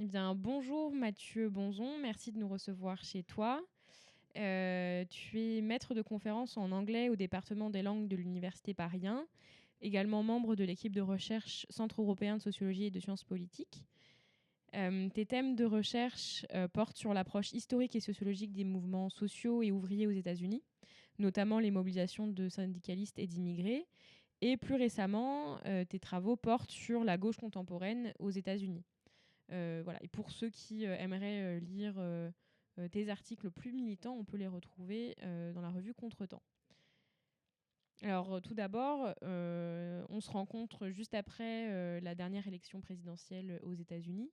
Eh bien, bonjour Mathieu Bonzon, merci de nous recevoir chez toi. Tu es maître de conférences en anglais au département des langues de l'Université Paris 1, également membre de l'équipe de recherche Centre européen de sociologie et de sciences politiques. Tes thèmes de recherche portent sur l'approche historique et sociologique des mouvements sociaux et ouvriers aux États-Unis, notamment les mobilisations de syndicalistes et d'immigrés. Et plus récemment, tes travaux portent sur la gauche contemporaine aux États-Unis. Voilà. Et pour ceux qui aimeraient lire tes articles plus militants, on peut les retrouver dans la revue Contretemps. Alors tout d'abord, on se rencontre juste après la dernière élection présidentielle aux États-Unis.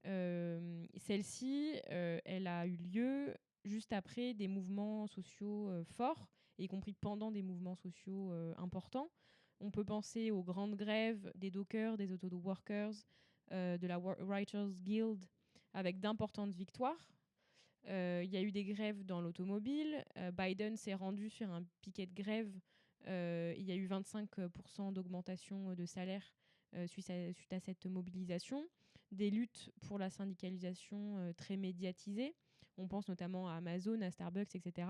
Celle-ci, elle a eu lieu juste après des mouvements sociaux forts, y compris pendant des mouvements sociaux importants. On peut penser aux grandes grèves des dockers, des auto-workers, de la Writers Guild, avec d'importantes victoires. Il y a eu des grèves dans l'automobile. Biden s'est rendu sur un piquet de grève. Il y a eu 25% d'augmentation de salaire suite à cette mobilisation. Des luttes pour la syndicalisation très médiatisées. On pense notamment à Amazon, à Starbucks, etc.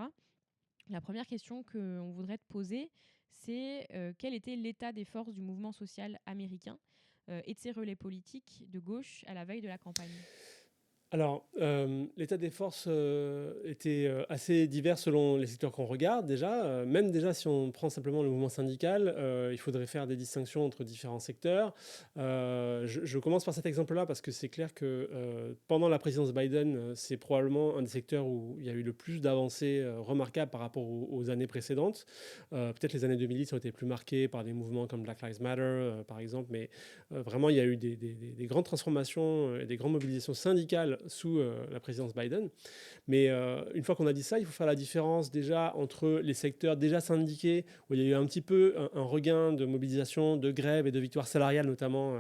La première question qu'on voudrait te poser, c'est quel était l'état des forces du mouvement social américain et de ses relais politiques de gauche à la veille de la campagne? Alors, l'état des forces était assez divers selon les secteurs qu'on regarde déjà. Même déjà, si on prend simplement le mouvement syndical, il faudrait faire des distinctions entre différents secteurs. Je commence par cet exemple-là parce que c'est clair que pendant la présidence Biden, c'est probablement un des secteurs où il y a eu le plus d'avancées remarquables par rapport aux années précédentes. Peut-être les années 2010 ont été plus marquées par des mouvements comme Black Lives Matter, par exemple, mais vraiment, il y a eu des grandes transformations et des grandes mobilisations syndicales sous la présidence Biden. Mais une fois qu'on a dit ça, il faut faire la différence déjà entre les secteurs déjà syndiqués, où il y a eu un petit peu un regain de mobilisation, de grève et de victoires salariales notamment,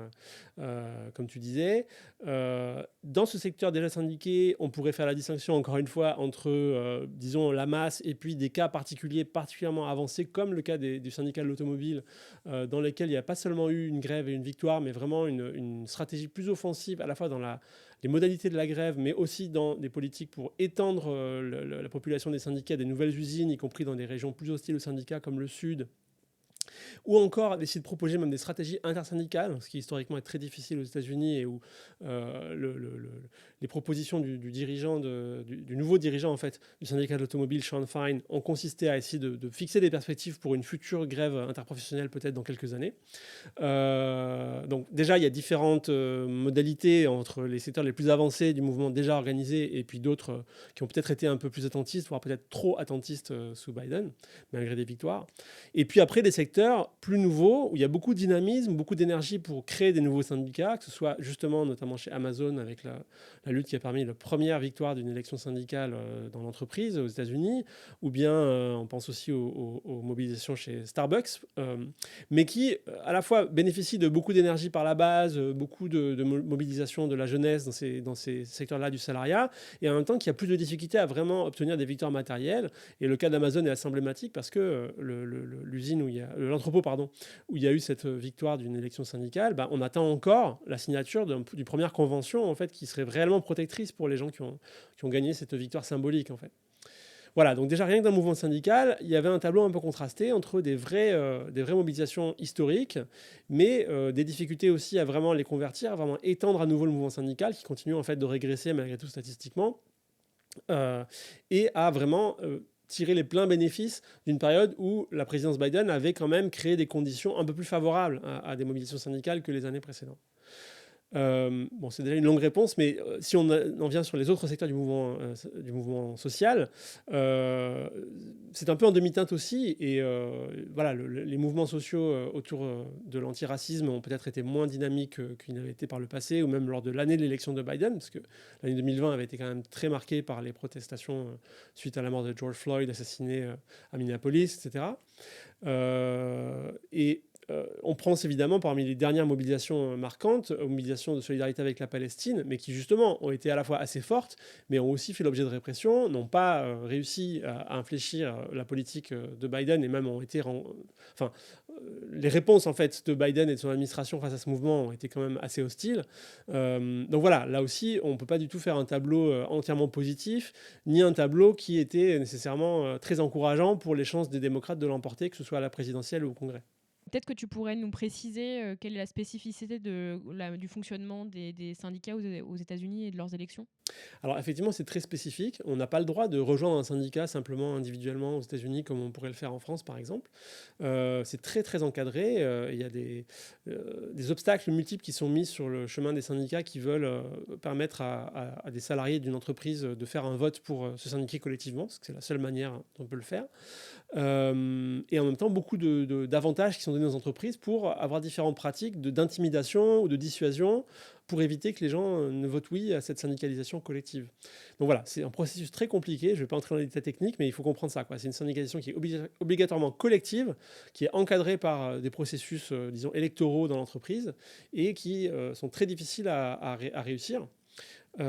comme tu disais. Dans ce secteur déjà syndiqué, on pourrait faire la distinction encore une fois entre, disons, la masse et puis des cas particuliers particulièrement avancés, comme le cas du syndicat de l'automobile, dans lesquels il n'y a pas seulement eu une grève et une victoire, mais vraiment une stratégie plus offensive à la fois dans les modalités de la grève, mais aussi dans des politiques pour étendre la population des syndicats à des nouvelles usines, y compris dans des régions plus hostiles aux syndicats comme le Sud, ou encore essayer de proposer même des stratégies intersyndicales, ce qui historiquement est très difficile aux États-Unis et où les propositions du dirigeant, du nouveau dirigeant en fait, du syndicat de l'automobile, Sean Fine, ont consisté à essayer de fixer des perspectives pour une future grève interprofessionnelle peut-être dans quelques années. Donc déjà, il y a différentes modalités entre les secteurs les plus avancés du mouvement déjà organisé et puis d'autres qui ont peut-être été un peu plus attentistes, voire peut-être trop attentistes sous Biden, malgré des victoires. Et puis après, des secteurs plus nouveaux, où il y a beaucoup de dynamisme, beaucoup d'énergie pour créer des nouveaux syndicats, que ce soit justement notamment chez Amazon, avec la lutte qui a permis la première victoire d'une élection syndicale dans l'entreprise aux États-Unis, ou bien on pense aussi aux mobilisations chez Starbucks, mais qui à la fois bénéficient de beaucoup d'énergie par la base, beaucoup de mobilisation de la jeunesse dans ces secteurs-là du salariat, et en même temps qu'il y a plus de difficultés à vraiment obtenir des victoires matérielles. Et le cas d'Amazon est assez emblématique parce que l'usine où il y a l'entrepôt pardon où il y a eu cette victoire d'une élection syndicale, bah, on attend encore la signature d'une première convention en fait qui serait réellement protectrice pour les gens qui ont gagné cette victoire symbolique en fait. Voilà, donc déjà rien que dans le mouvement syndical, il y avait un tableau un peu contrasté entre des vraies mobilisations historiques, mais des difficultés aussi à vraiment les convertir, à vraiment étendre à nouveau le mouvement syndical qui continue en fait de régresser malgré tout statistiquement, euh, et à vraiment tirer les pleins bénéfices d'une période où la présidence Biden avait quand même créé des conditions un peu plus favorables à des mobilisations syndicales que les années précédentes. Bon, c'est déjà une longue réponse, mais si on en vient sur les autres secteurs du mouvement social, c'est un peu en demi-teinte aussi. Et voilà, les mouvements sociaux autour de l'antiracisme ont peut-être été moins dynamiques qu'ils n'avaient été par le passé, ou même lors de l'année de l'élection de Biden, parce que l'année 2020 avait été quand même très marquée par les protestations suite à la mort de George Floyd, assassiné à Minneapolis, etc. Et on pense évidemment parmi les dernières mobilisations marquantes, mobilisations de solidarité avec la Palestine, mais qui justement ont été à la fois assez fortes, mais ont aussi fait l'objet de répression, n'ont pas réussi à infléchir la politique de Biden et même ont été... Enfin, les réponses en fait de Biden et de son administration face à ce mouvement ont été quand même assez hostiles. Donc voilà, là aussi, on ne peut pas du tout faire un tableau entièrement positif, ni un tableau qui était nécessairement très encourageant pour les chances des démocrates de l'emporter, que ce soit à la présidentielle ou au Congrès. Peut-être que tu pourrais nous préciser quelle est la spécificité du fonctionnement des syndicats aux États-Unis et de leurs élections. Alors effectivement, c'est très spécifique. On n'a pas le droit de rejoindre un syndicat simplement individuellement aux États-Unis comme on pourrait le faire en France par exemple. C'est très très encadré. Il y a des obstacles multiples qui sont mis sur le chemin des syndicats qui veulent permettre à des salariés d'une entreprise de faire un vote pour se syndiquer collectivement, parce que c'est la seule manière dont on peut le faire. Et en même temps, beaucoup d'avantages qui sont donnés aux entreprises pour avoir différentes pratiques d'intimidation ou de dissuasion pour éviter que les gens ne votent oui à cette syndicalisation collective. Donc voilà, c'est un processus très compliqué. Je ne vais pas entrer dans les détails techniques, mais il faut comprendre ça, quoi. C'est une syndicalisation qui est obligatoirement collective, qui est encadrée par des processus, disons, électoraux dans l'entreprise et qui sont très difficiles à réussir. Mais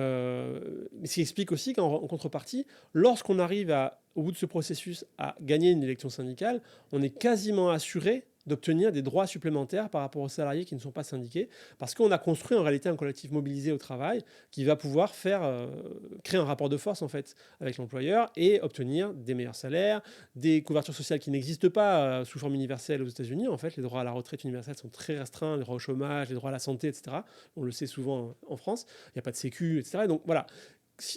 ce qui explique aussi qu'en contrepartie, lorsqu'on arrive au bout de ce processus à gagner une élection syndicale, on est quasiment assuré d'obtenir des droits supplémentaires par rapport aux salariés qui ne sont pas syndiqués, parce qu'on a construit en réalité un collectif mobilisé au travail qui va pouvoir créer un rapport de force en fait avec l'employeur et obtenir des meilleurs salaires, des couvertures sociales qui n'existent pas sous forme universelle aux États-Unis. En fait, les droits à la retraite universelle sont très restreints, les droits au chômage, les droits à la santé, etc. On le sait souvent en France. Il n'y a pas de sécu, etc. Et donc voilà,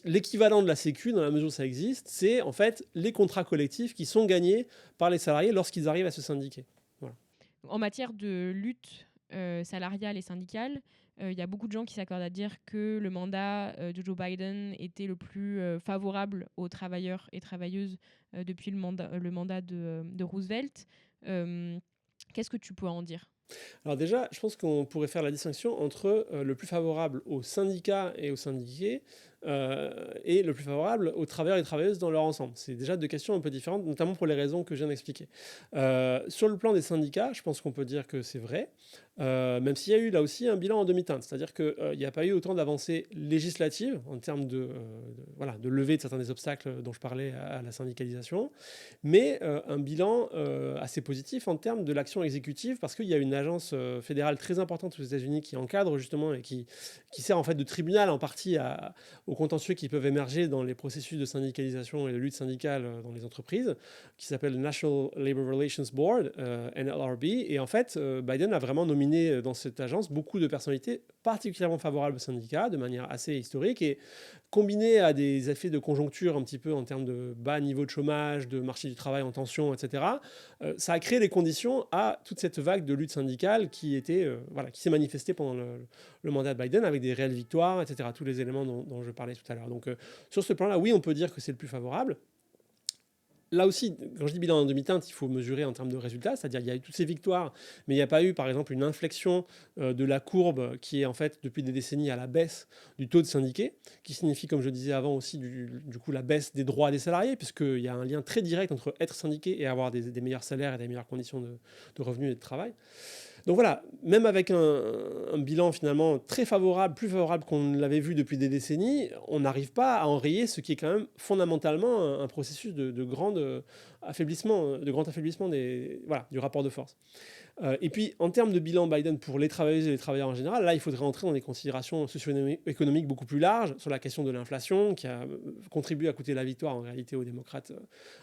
l'équivalent de la sécu, dans la mesure où ça existe, c'est en fait les contrats collectifs qui sont gagnés par les salariés lorsqu'ils arrivent à se syndiquer. Voilà. En matière de lutte salariale et syndicale, il y a beaucoup de gens qui s'accordent à dire que le mandat de Joe Biden était le plus favorable aux travailleurs et travailleuses depuis le mandat de Roosevelt. Qu'est-ce que tu peux en dire ? Alors déjà, je pense qu'on pourrait faire la distinction entre le plus favorable aux syndicats et aux syndiqués et le plus favorable aux travailleurs et travailleuses dans leur ensemble. C'est déjà deux questions un peu différentes, notamment pour les raisons que je viens d'expliquer. Sur le plan des syndicats, je pense qu'on peut dire que c'est vrai, même s'il y a eu là aussi un bilan en demi-teinte. C'est-à-dire qu'il n'y a pas eu autant d'avancées législatives en termes voilà, de levée de certains des obstacles dont je parlais à la syndicalisation, mais un bilan assez positif en termes de l'action exécutive, parce qu'il y a une agence fédérale très importante aux États-Unis qui encadre justement et qui sert en fait de tribunal en partie aux contentieux qui peuvent émerger dans les processus de syndicalisation et de lutte syndicale dans les entreprises, qui s'appelle le National Labor Relations Board, NLRB. Et en fait, Biden a vraiment nominé dans cette agence beaucoup de personnalités particulièrement favorables aux syndicats, de manière assez historique, et combiné à des effets de conjoncture un petit peu en termes de bas niveau de chômage, de marché du travail en tension, etc., ça a créé les conditions à toute cette vague de lutte syndicale qui s'est manifestée pendant le mandat de Biden avec des réelles victoires, etc., tous les éléments dont je parlais tout à l'heure. Donc sur ce plan-là, oui, on peut dire que c'est le plus favorable. Là aussi, quand je dis bilan en demi-teinte, il faut mesurer en termes de résultats, c'est-à-dire qu'il y a eu toutes ces victoires, mais il n'y a pas eu, par exemple, une inflexion de la courbe qui est en fait depuis des décennies à la baisse du taux de syndiqués, qui signifie, comme je disais avant aussi, du coup la baisse des droits des salariés, puisqu'il y a un lien très direct entre être syndiqué et avoir des meilleurs salaires et des meilleures conditions de revenus et de travail. Donc voilà, même avec un bilan finalement très favorable, plus favorable qu'on l'avait vu depuis des décennies, on n'arrive pas à enrayer ce qui est quand même fondamentalement un processus de grand affaiblissement du rapport de force. Et puis, en termes de bilan Biden pour les travailleuses et les travailleurs en général, là, il faudrait entrer dans des considérations socio-économiques beaucoup plus larges sur la question de l'inflation, qui a contribué à coûter la victoire en réalité aux démocrates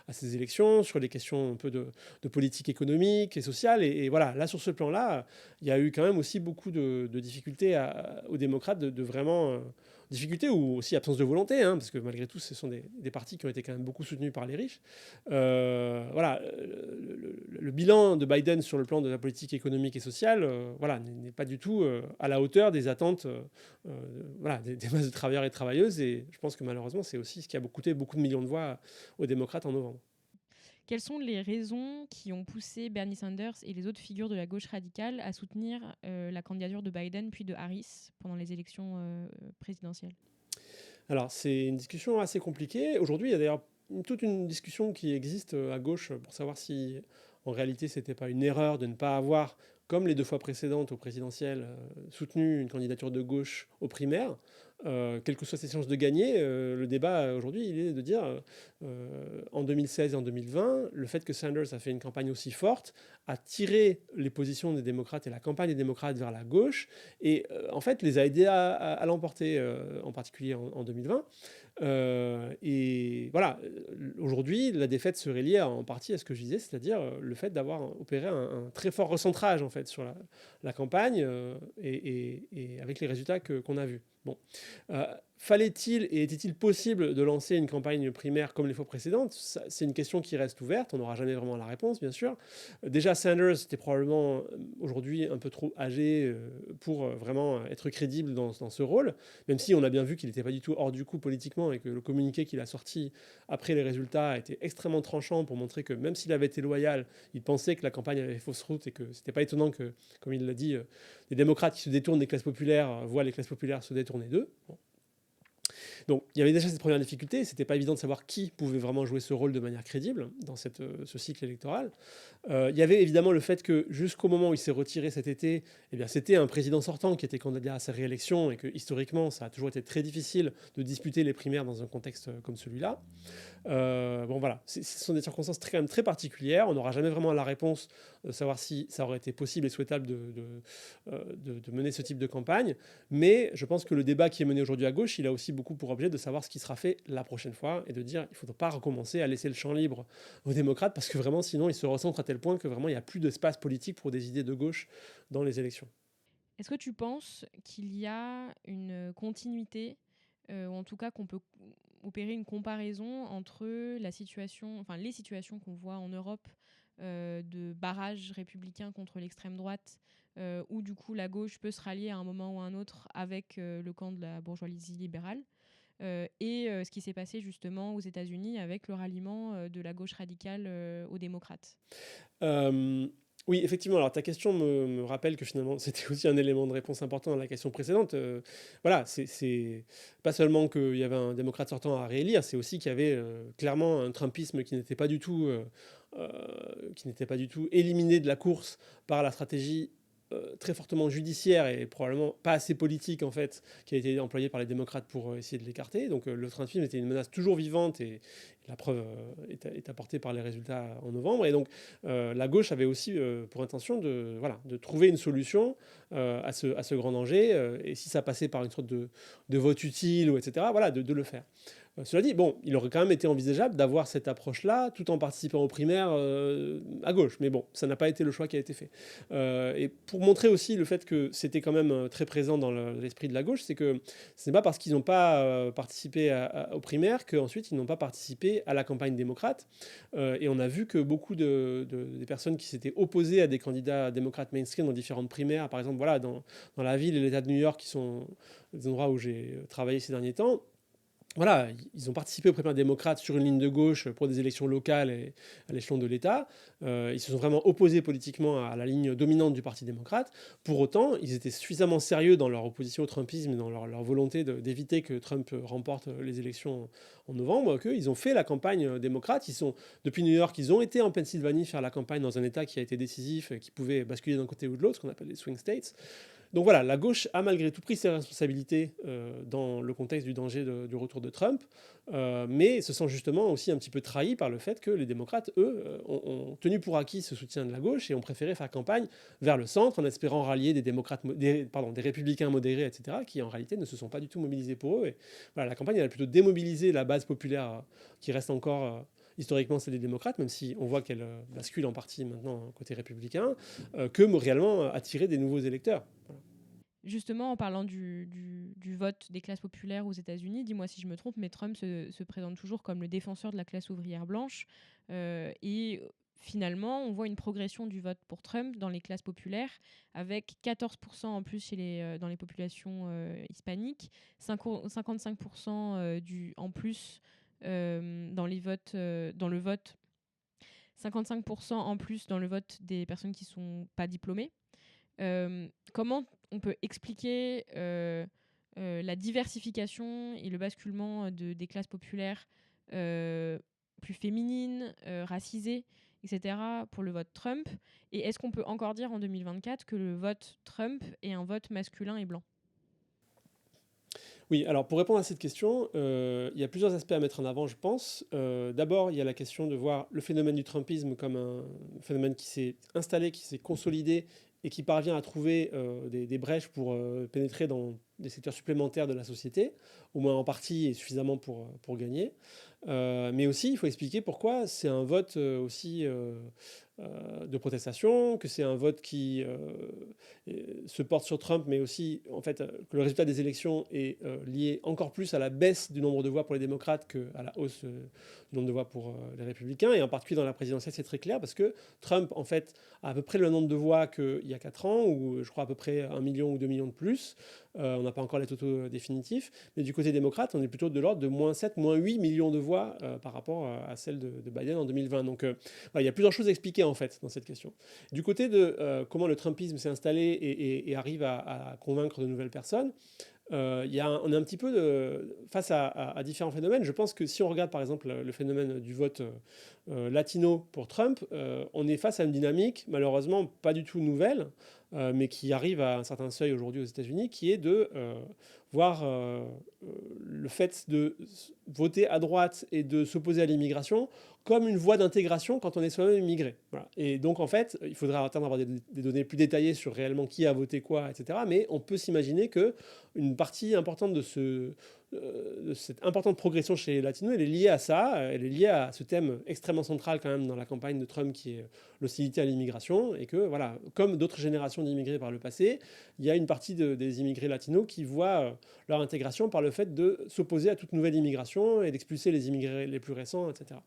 à ces élections, sur les questions un peu de politique économique et sociale. Et voilà, là, sur ce plan-là, il y a eu quand même aussi beaucoup de difficultés aux démocrates de vraiment... difficultés ou aussi absence de volonté, hein, parce que malgré tout, ce sont des partis qui ont été quand même beaucoup soutenus par les riches. Voilà, le bilan de Biden sur le plan de la politique économique et sociale, voilà, n'est pas du tout à la hauteur des attentes voilà, des masses de travailleurs et de travailleuses. Et je pense que malheureusement, c'est aussi ce qui a coûté beaucoup de millions de voix aux démocrates en novembre. Quelles sont les raisons qui ont poussé Bernie Sanders et les autres figures de la gauche radicale à soutenir la candidature de Biden puis de Harris pendant les élections présidentielles ? Alors, c'est une discussion assez compliquée. Aujourd'hui, il y a d'ailleurs toute une discussion qui existe à gauche pour savoir si en réalité, ce n'était pas une erreur de ne pas avoir, comme les 2 fois précédentes aux présidentielles, soutenu une candidature de gauche aux primaires. Quelles que soient ses chances de gagner, le débat aujourd'hui, il est de dire, en 2016 et en 2020, le fait que Sanders a fait une campagne aussi forte a tiré les positions des démocrates et la campagne des démocrates vers la gauche et en fait les a aidés à l'emporter, en particulier en 2020. Et voilà, aujourd'hui, la défaite serait liée en partie à ce que je disais, c'est-à-dire le fait d'avoir opéré un très fort recentrage en fait sur la campagne et avec les résultats qu'on a vus. Bon. Fallait-il et était-il possible de lancer une campagne primaire comme les fois précédentes? C'est une question qui reste ouverte, on n'aura jamais vraiment la réponse, bien sûr. Déjà, Sanders était probablement aujourd'hui un peu trop âgé pour vraiment être crédible dans ce rôle, même si on a bien vu qu'il n'était pas du tout hors du coup politiquement et que le communiqué qu'il a sorti après les résultats a été extrêmement tranchant pour montrer que même s'il avait été loyal, il pensait que la campagne avait fausse route et que c'était pas étonnant que, comme il l'a dit, les démocrates qui se détournent des classes populaires voient les classes populaires se détourner d'eux. Bon. Donc il y avait déjà cette première difficulté, c'était pas évident de savoir qui pouvait vraiment jouer ce rôle de manière crédible dans ce cycle électoral. Il y avait évidemment le fait que jusqu'au moment où il s'est retiré cet été, eh bien, c'était un président sortant qui était candidat à sa réélection et que historiquement ça a toujours été très difficile de disputer les primaires dans un contexte comme celui-là. Bon voilà, ce sont des circonstances quand même très particulières. On n'aura jamais vraiment la réponse de savoir si ça aurait été possible et souhaitable de mener ce type de campagne. Mais je pense que le débat qui est mené aujourd'hui à gauche, il a aussi beaucoup pour objet de savoir ce qui sera fait la prochaine fois et de dire il ne faudra pas recommencer à laisser le champ libre aux démocrates parce que vraiment sinon ils se recentrent à tel point que vraiment il n'y a plus d'espace politique pour des idées de gauche dans les élections. Est-ce que tu penses qu'il y a une continuité, ou en tout cas qu'on peut opérer une comparaison entre la situation, enfin les situations qu'on voit en Europe de barrage républicain contre l'extrême droite, où du coup la gauche peut se rallier à un moment ou à un autre avec le camp de la bourgeoisie libérale, et ce qui s'est passé justement aux États-Unis avec le ralliement de la gauche radicale aux démocrates? Euh, oui, effectivement. Alors ta question me rappelle que finalement c'était aussi un élément de réponse important à la question précédente. Voilà, c'est pas seulement qu'il y avait un démocrate sortant à réélire, c'est aussi qu'il y avait clairement un Trumpisme qui n'était pas du tout éliminé de la course par la stratégie très fortement judiciaire et probablement pas assez politique en fait, qui a été employée par les démocrates pour essayer de l'écarter. Donc le Trumpisme était une menace toujours vivante et la preuve est apportée par les résultats en novembre. Et donc la gauche avait aussi pour intention de trouver une solution à ce grand danger. Et si ça passait par une sorte de vote utile, ou etc., voilà, de le faire. Cela dit, bon, il aurait quand même été envisageable d'avoir cette approche-là tout en participant aux primaires à gauche. Mais bon, ça n'a pas été le choix qui a été fait. Et pour montrer aussi le fait que c'était quand même très présent dans l'esprit de la gauche, c'est que ce n'est pas parce qu'ils n'ont pas participé aux primaires qu'ensuite ils n'ont pas participé à la campagne démocrate. Et on a vu que beaucoup des personnes qui s'étaient opposées à des candidats démocrates mainstream dans différentes primaires, par exemple, voilà, dans la ville et l'État de New York, qui sont des endroits où j'ai travaillé ces derniers temps, voilà, ils ont participé aux primaires démocrates sur une ligne de gauche pour des élections locales et à l'échelon de l'État. Ils se sont vraiment opposés politiquement à la ligne dominante du Parti démocrate. Pour autant, ils étaient suffisamment sérieux dans leur opposition au Trumpisme et dans leur volonté d'éviter que Trump remporte les élections en novembre, qu'ils ont fait la campagne démocrate. Depuis New York, ils ont été en Pennsylvanie faire la campagne dans un État qui a été décisif, qui pouvait basculer d'un côté ou de l'autre, ce qu'on appelle les swing states. Donc voilà, la gauche a malgré tout pris ses responsabilités dans le contexte du danger du retour de Trump, mais se sent justement aussi un petit peu trahi par le fait que les démocrates, eux, ont tenu pour acquis ce soutien de la gauche et ont préféré faire campagne vers le centre en espérant rallier des républicains modérés, etc., qui en réalité ne se sont pas du tout mobilisés pour eux. Et voilà, la campagne elle a plutôt démobilisé la base populaire qui reste encore historiquement c'est des démocrates, même si on voit qu'elle bascule en partie maintenant côté républicain, que réellement attirer des nouveaux électeurs. Voilà. Justement, en parlant du vote des classes populaires aux États-Unis, dis-moi si je me trompe, mais Trump se présente toujours comme le défenseur de la classe ouvrière blanche. Et finalement, on voit une progression du vote pour Trump dans les classes populaires, avec 14% en plus dans les populations hispaniques, 55% en plus dans le vote, 55% en plus dans le vote des personnes qui ne sont pas diplômées. Comment on peut expliquer la diversification et le basculement des classes populaires plus féminines, racisées? etc., pour le vote Trump? Et est-ce qu'on peut encore dire en 2024 que le vote Trump est un vote masculin et blanc? Oui, alors pour répondre à cette question, il y a plusieurs aspects à mettre en avant, je pense. D'abord, il y a la question de voir le phénomène du Trumpisme comme un phénomène qui s'est installé, qui s'est consolidé et qui parvient à trouver des brèches pour pénétrer dans des secteurs supplémentaires de la société, au moins en partie et suffisamment pour gagner. Mais aussi, il faut expliquer pourquoi c'est un vote aussi de protestation, que c'est un vote qui se porte sur Trump, mais aussi en fait que le résultat des élections est lié encore plus à la baisse du nombre de voix pour les démocrates qu'à la hausse du nombre de voix pour les républicains. Et en particulier dans la présidentielle, c'est très clair parce que Trump en fait a à peu près le nombre de voix qu'il y a 4 ans, ou je crois à peu près 1 million ou 2 millions de plus. On n'a pas encore les totaux définitifs, mais du côté démocrate, on est plutôt de l'ordre de moins 7, moins 8 millions de voix par rapport à celle de Biden en 2020. Donc voilà, il y a plusieurs choses à expliquer en fait dans cette question. Du côté de comment le Trumpisme s'est installé et arrive à convaincre de nouvelles personnes, on est un petit peu face à différents phénomènes. Je pense que si on regarde par exemple le phénomène du vote latino pour Trump, on est face à une dynamique malheureusement pas du tout nouvelle, mais qui arrive à un certain seuil aujourd'hui aux États-Unis, qui est de voir le fait de voter à droite et de s'opposer à l'immigration comme une voie d'intégration quand on est soi-même immigré. Voilà. Et donc en fait, il faudra attendre d'avoir des données plus détaillées sur réellement qui a voté quoi, etc. Mais on peut s'imaginer que une partie importante de cette importante progression chez les Latinos, elle est liée à ça, elle est liée à ce thème extrêmement central quand même dans la campagne de Trump qui est l'hostilité à l'immigration, et que voilà, comme d'autres générations d'immigrés par le passé, il y a une partie des immigrés latinos qui voient leur intégration par le fait de s'opposer à toute nouvelle immigration et d'expulser les immigrés les plus récents, etc.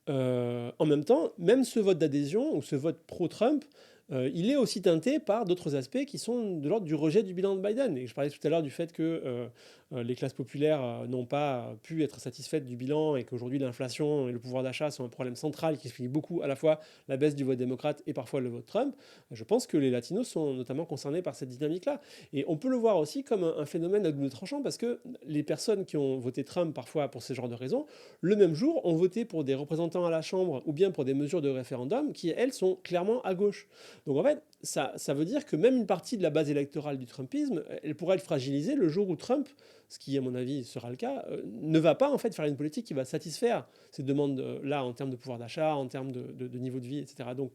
En même temps, même ce vote d'adhésion ou ce vote pro-Trump, il est aussi teinté par d'autres aspects qui sont de l'ordre du rejet du bilan de Biden. Et je parlais tout à l'heure du fait que les classes populaires n'ont pas pu être satisfaites du bilan et qu'aujourd'hui l'inflation et le pouvoir d'achat sont un problème central qui explique beaucoup à la fois la baisse du vote démocrate et parfois le vote Trump. Je pense que les latinos sont notamment concernés par cette dynamique-là. Et on peut le voir aussi comme un phénomène à double tranchant parce que les personnes qui ont voté Trump parfois pour ce genre de raisons, le même jour ont voté pour des représentants à la Chambre ou bien pour des mesures de référendum qui, elles, sont clairement à gauche. Donc en fait, ça veut dire que même une partie de la base électorale du Trumpisme, elle pourrait être fragilisée le jour où Trump, ce qui à mon avis sera le cas, ne va pas en fait faire une politique qui va satisfaire ces demandes-là en termes de pouvoir d'achat, en termes de niveau de vie, etc. Donc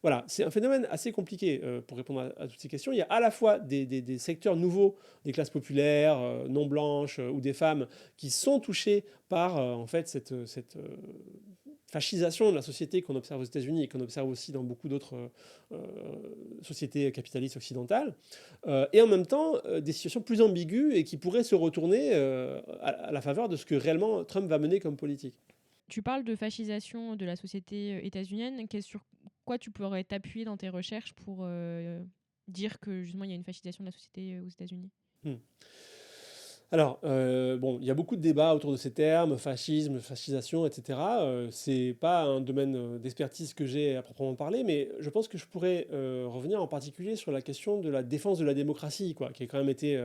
voilà, c'est un phénomène assez compliqué pour répondre à toutes ces questions. Il y a à la fois des secteurs nouveaux, des classes populaires, non blanches ou des femmes qui sont touchées par en fait cette fascisation de la société qu'on observe aux États-Unis et qu'on observe aussi dans beaucoup d'autres sociétés capitalistes occidentales, et en même temps des situations plus ambiguës et qui pourraient se retourner à la faveur de ce que réellement Trump va mener comme politique. Tu parles de fascisation de la société états-unienne. Sur quoi tu pourrais t'appuyer dans tes recherches pour dire que justement il y a une fascisation de la société aux États-Unis? Hmm. Alors, bon, il y a beaucoup de débats autour de ces termes, fascisme, fascisation, etc. C'est pas un domaine d'expertise que j'ai à proprement parler, mais je pense que je pourrais revenir en particulier sur la question de la défense de la démocratie, quoi, qui a quand même été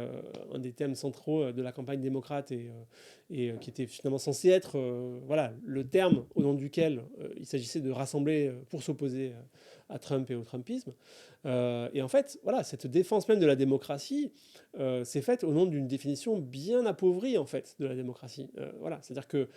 un des thèmes centraux de la campagne démocrate et qui était finalement censé être voilà, le terme au nom duquel il s'agissait de rassembler pour s'opposer à Trump et au Trumpisme. Et en fait, voilà, cette défense même de la démocratie, c'est faite au nom d'une définition bien appauvrie en fait de la démocratie. Voilà, c'est-à-dire que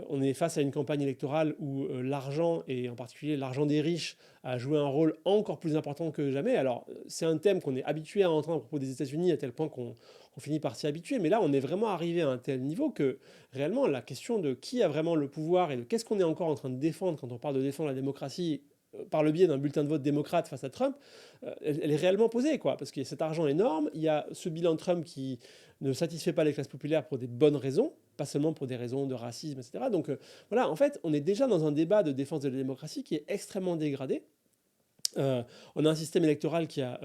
on est face à une campagne électorale où l'argent et en particulier l'argent des riches a joué un rôle encore plus important que jamais. Alors c'est un thème qu'on est habitué à entendre à propos des États-Unis à tel point qu'on finit par s'y habituer. Mais là, on est vraiment arrivé à un tel niveau que réellement la question de qui a vraiment le pouvoir et de qu'est-ce qu'on est encore en train de défendre quand on parle de défendre la démocratie par le biais d'un bulletin de vote démocrate face à Trump, elle est réellement posée, quoi. Parce qu'il y a cet argent énorme, il y a ce bilan de Trump qui ne satisfait pas les classes populaires pour des bonnes raisons, pas seulement pour des raisons de racisme, etc. Donc voilà, en fait, on est déjà dans un débat de défense de la démocratie qui est extrêmement dégradé. On a un système électoral qui a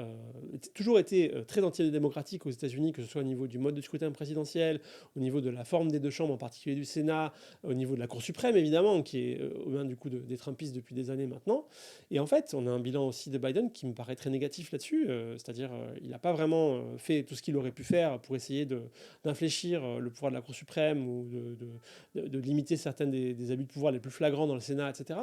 toujours été très antidémocratique aux États-Unis, que ce soit au niveau du mode de scrutin présidentiel, au niveau de la forme des deux chambres, en particulier du Sénat, au niveau de la Cour suprême, évidemment, qui est aux mains du coup des Trumpistes depuis des années maintenant. Et en fait, on a un bilan aussi de Biden qui me paraît très négatif là-dessus, c'est-à-dire il n'a pas vraiment fait tout ce qu'il aurait pu faire pour essayer d'infléchir le pouvoir de la Cour suprême ou de limiter certains des abus de pouvoir les plus flagrants dans le Sénat, etc.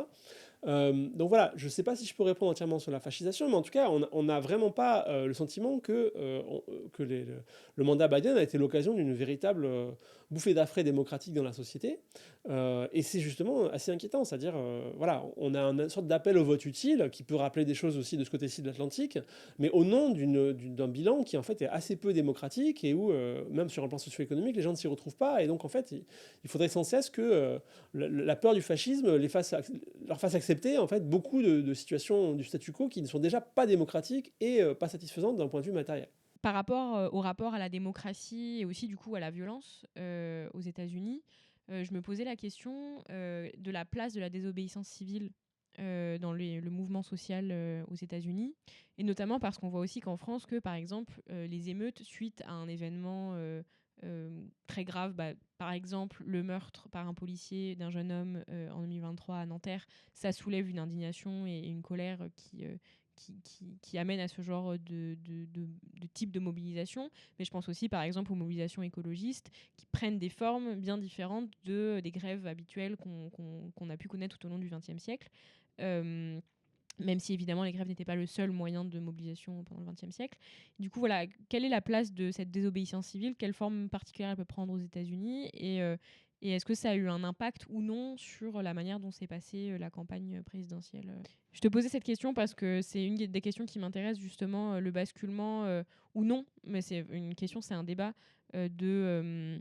Donc voilà, je ne sais pas si je peux répondre entièrement sur la fascisation, mais en tout cas, on n'a vraiment pas le sentiment que le mandat Biden a été l'occasion d'une véritable bouffée d'air frais démocratique dans la société. Et c'est justement assez inquiétant, c'est-à-dire, voilà, on a une sorte d'appel au vote utile qui peut rappeler des choses aussi de ce côté-ci de l'Atlantique, mais au nom d'un bilan qui en fait est assez peu démocratique et où, même sur un plan socio-économique, les gens ne s'y retrouvent pas. Et donc en fait, il faudrait sans cesse que la peur du fascisme leur fasse accepter en fait beaucoup de situations du statu quo qui ne sont déjà pas démocratiques et pas satisfaisantes d'un point de vue matériel. Par rapport au rapport à la démocratie et aussi du coup à la violence aux États-Unis, je me posais la question de la place de la désobéissance civile dans le mouvement social aux États-Unis, et notamment parce qu'on voit aussi qu'en France, que par exemple les émeutes suite à un événement très grave, par exemple le meurtre par un policier d'un jeune homme en 2023 à Nanterre, ça soulève une indignation et une colère qui amène à ce genre de type de mobilisation. Mais je pense aussi par exemple aux mobilisations écologistes qui prennent des formes bien différentes des grèves habituelles qu'on a pu connaître tout au long du XXe siècle. Euh, Même si évidemment les grèves n'étaient pas le seul moyen de mobilisation pendant le XXe siècle. Du coup, voilà, quelle est la place de cette désobéissance civile? Quelle forme particulière elle peut prendre aux États-Unis? Et est-ce que ça a eu un impact ou non sur la manière dont s'est passée la campagne présidentielle? Je te posais cette question parce que c'est une des questions qui m'intéresse justement, le basculement ou non, mais c'est une question, c'est un débat de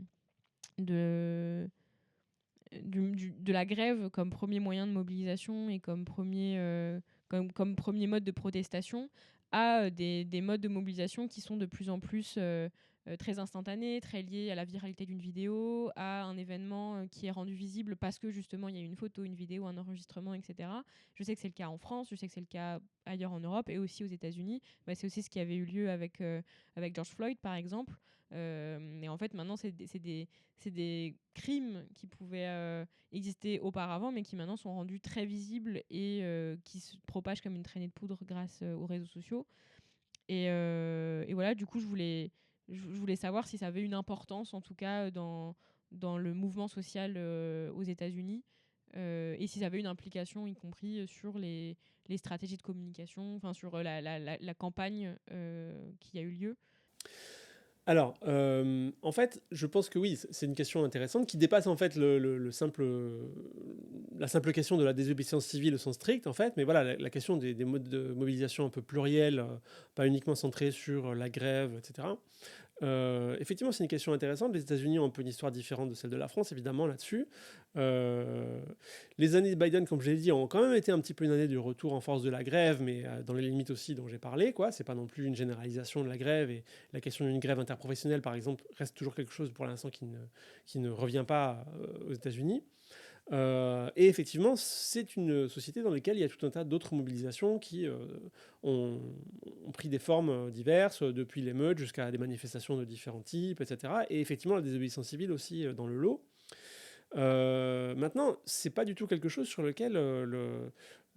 de la grève comme premier moyen de mobilisation et comme premier mode de protestation à des modes de mobilisation qui sont de plus en plus très instantanés, très liés à la viralité d'une vidéo, à un événement qui est rendu visible parce que justement il y a une photo, une vidéo, un enregistrement, etc. Je sais que c'est le cas en France, je sais que c'est le cas ailleurs en Europe et aussi aux États-Unis. C'est aussi ce qui avait eu lieu avec George Floyd par exemple. Et en fait maintenant c'est des crimes qui pouvaient exister auparavant, mais qui maintenant sont rendus très visibles et qui se propagent comme une traînée de poudre grâce aux réseaux sociaux. Et voilà, du coup, je voulais savoir si ça avait une importance, en tout cas, dans le mouvement social aux États-Unis, et si ça avait une implication, y compris sur les stratégies de communication, enfin sur la campagne qui a eu lieu. Alors, en fait, je pense que oui, c'est une question intéressante qui dépasse en fait la simple question de la désobéissance civile au sens strict, en fait, mais voilà, la question des modes de mobilisation un peu pluriels, pas uniquement centrés sur la grève, etc. Effectivement, c'est une question intéressante. Les États-Unis ont un peu une histoire différente de celle de la France, évidemment, là-dessus. Euh, les années de Biden, comme je l'ai dit, ont quand même été un petit peu une année du retour en force de la grève, mais dans les limites aussi dont j'ai parlé, quoi. C'est pas non plus une généralisation de la grève, et la question d'une grève interprofessionnelle, par exemple, reste toujours quelque chose pour l'instant qui ne revient pas aux États-Unis. Et effectivement, c'est une société dans laquelle il y a tout un tas d'autres mobilisations qui ont, ont pris des formes diverses, depuis l'émeute jusqu'à des manifestations de différents types, etc. Et effectivement, la désobéissance civile aussi dans le lot. Maintenant, c'est pas du tout quelque chose sur lequel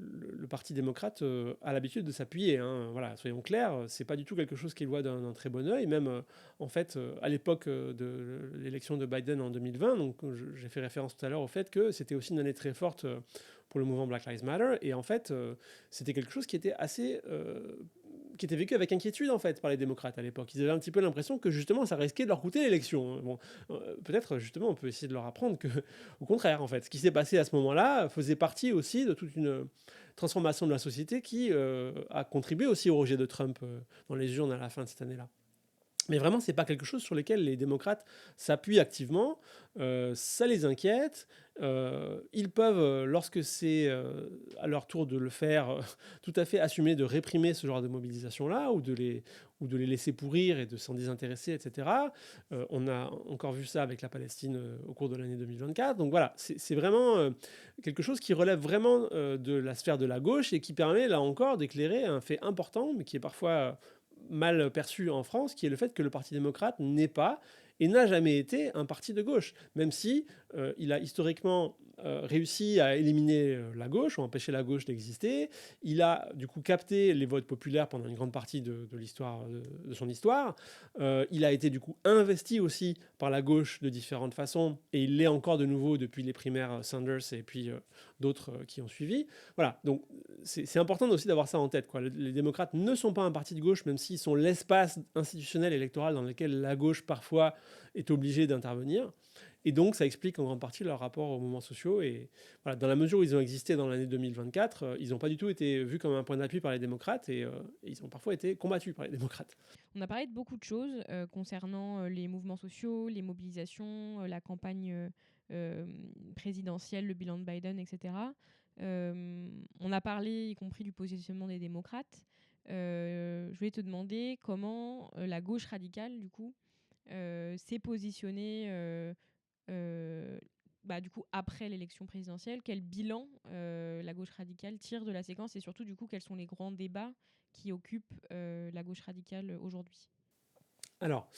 le Parti démocrate a l'habitude de s'appuyer, hein. Voilà, soyons clairs, c'est pas du tout quelque chose qu'il voit d'un très bon œil. Même en fait, à l'époque de l'élection de Biden en 2020, donc j'ai fait référence tout à l'heure au fait que c'était aussi une année très forte pour le mouvement Black Lives Matter. Et en fait, c'était quelque chose qui était assez qui était vécu avec inquiétude en fait par les démocrates à l'époque. Ils avaient un petit peu l'impression que justement ça risquait de leur coûter l'élection. Bon, peut-être justement on peut essayer de leur apprendre que, au contraire en fait, ce qui s'est passé à ce moment-là faisait partie aussi de toute une transformation de la société qui a contribué aussi au rejet de Trump dans les urnes à la fin de cette année-là. Mais vraiment, c'est pas quelque chose sur lequel les démocrates s'appuient activement. Ça les inquiète. Ils peuvent, lorsque c'est à leur tour de le faire, tout à fait assumer de réprimer ce genre de mobilisation-là ou de les laisser pourrir et de s'en désintéresser, etc. On a encore vu ça avec la Palestine au cours de l'année 2024. Donc voilà, c'est vraiment quelque chose qui relève vraiment de la sphère de la gauche et qui permet, là encore, d'éclairer un fait important, mais qui est parfois mal perçu en France, qui est le fait que le Parti démocrate n'est pas et n'a jamais été un parti de gauche, même si il a historiquement réussi à éliminer la gauche, ou empêcher la gauche d'exister. Il a du coup capté les votes populaires pendant une grande partie de l'histoire, de son histoire. Il a été du coup investi aussi par la gauche de différentes façons, et il l'est encore de nouveau depuis les primaires Sanders et puis d'autres qui ont suivi. Voilà, donc c'est important aussi d'avoir ça en tête, quoi. Les démocrates ne sont pas un parti de gauche, même s'ils sont l'espace institutionnel électoral dans lequel la gauche parfois est obligée d'intervenir. Et donc, ça explique en grande partie leur rapport aux mouvements sociaux. Et voilà, dans la mesure où ils ont existé dans l'année 2024, ils n'ont pas du tout été vus comme un point d'appui par les démocrates, et ils ont parfois été combattus par les démocrates. On a parlé de beaucoup de choses concernant les mouvements sociaux, les mobilisations, la campagne présidentielle, le bilan de Biden, etc. On a parlé y compris du positionnement des démocrates. Je voulais te demander comment la gauche radicale, du coup, s'est positionnée du coup, après l'élection présidentielle. Quel bilan la gauche radicale tire de la séquence, et surtout, du coup, quels sont les grands débats qui occupent la gauche radicale aujourd'hui? Alors,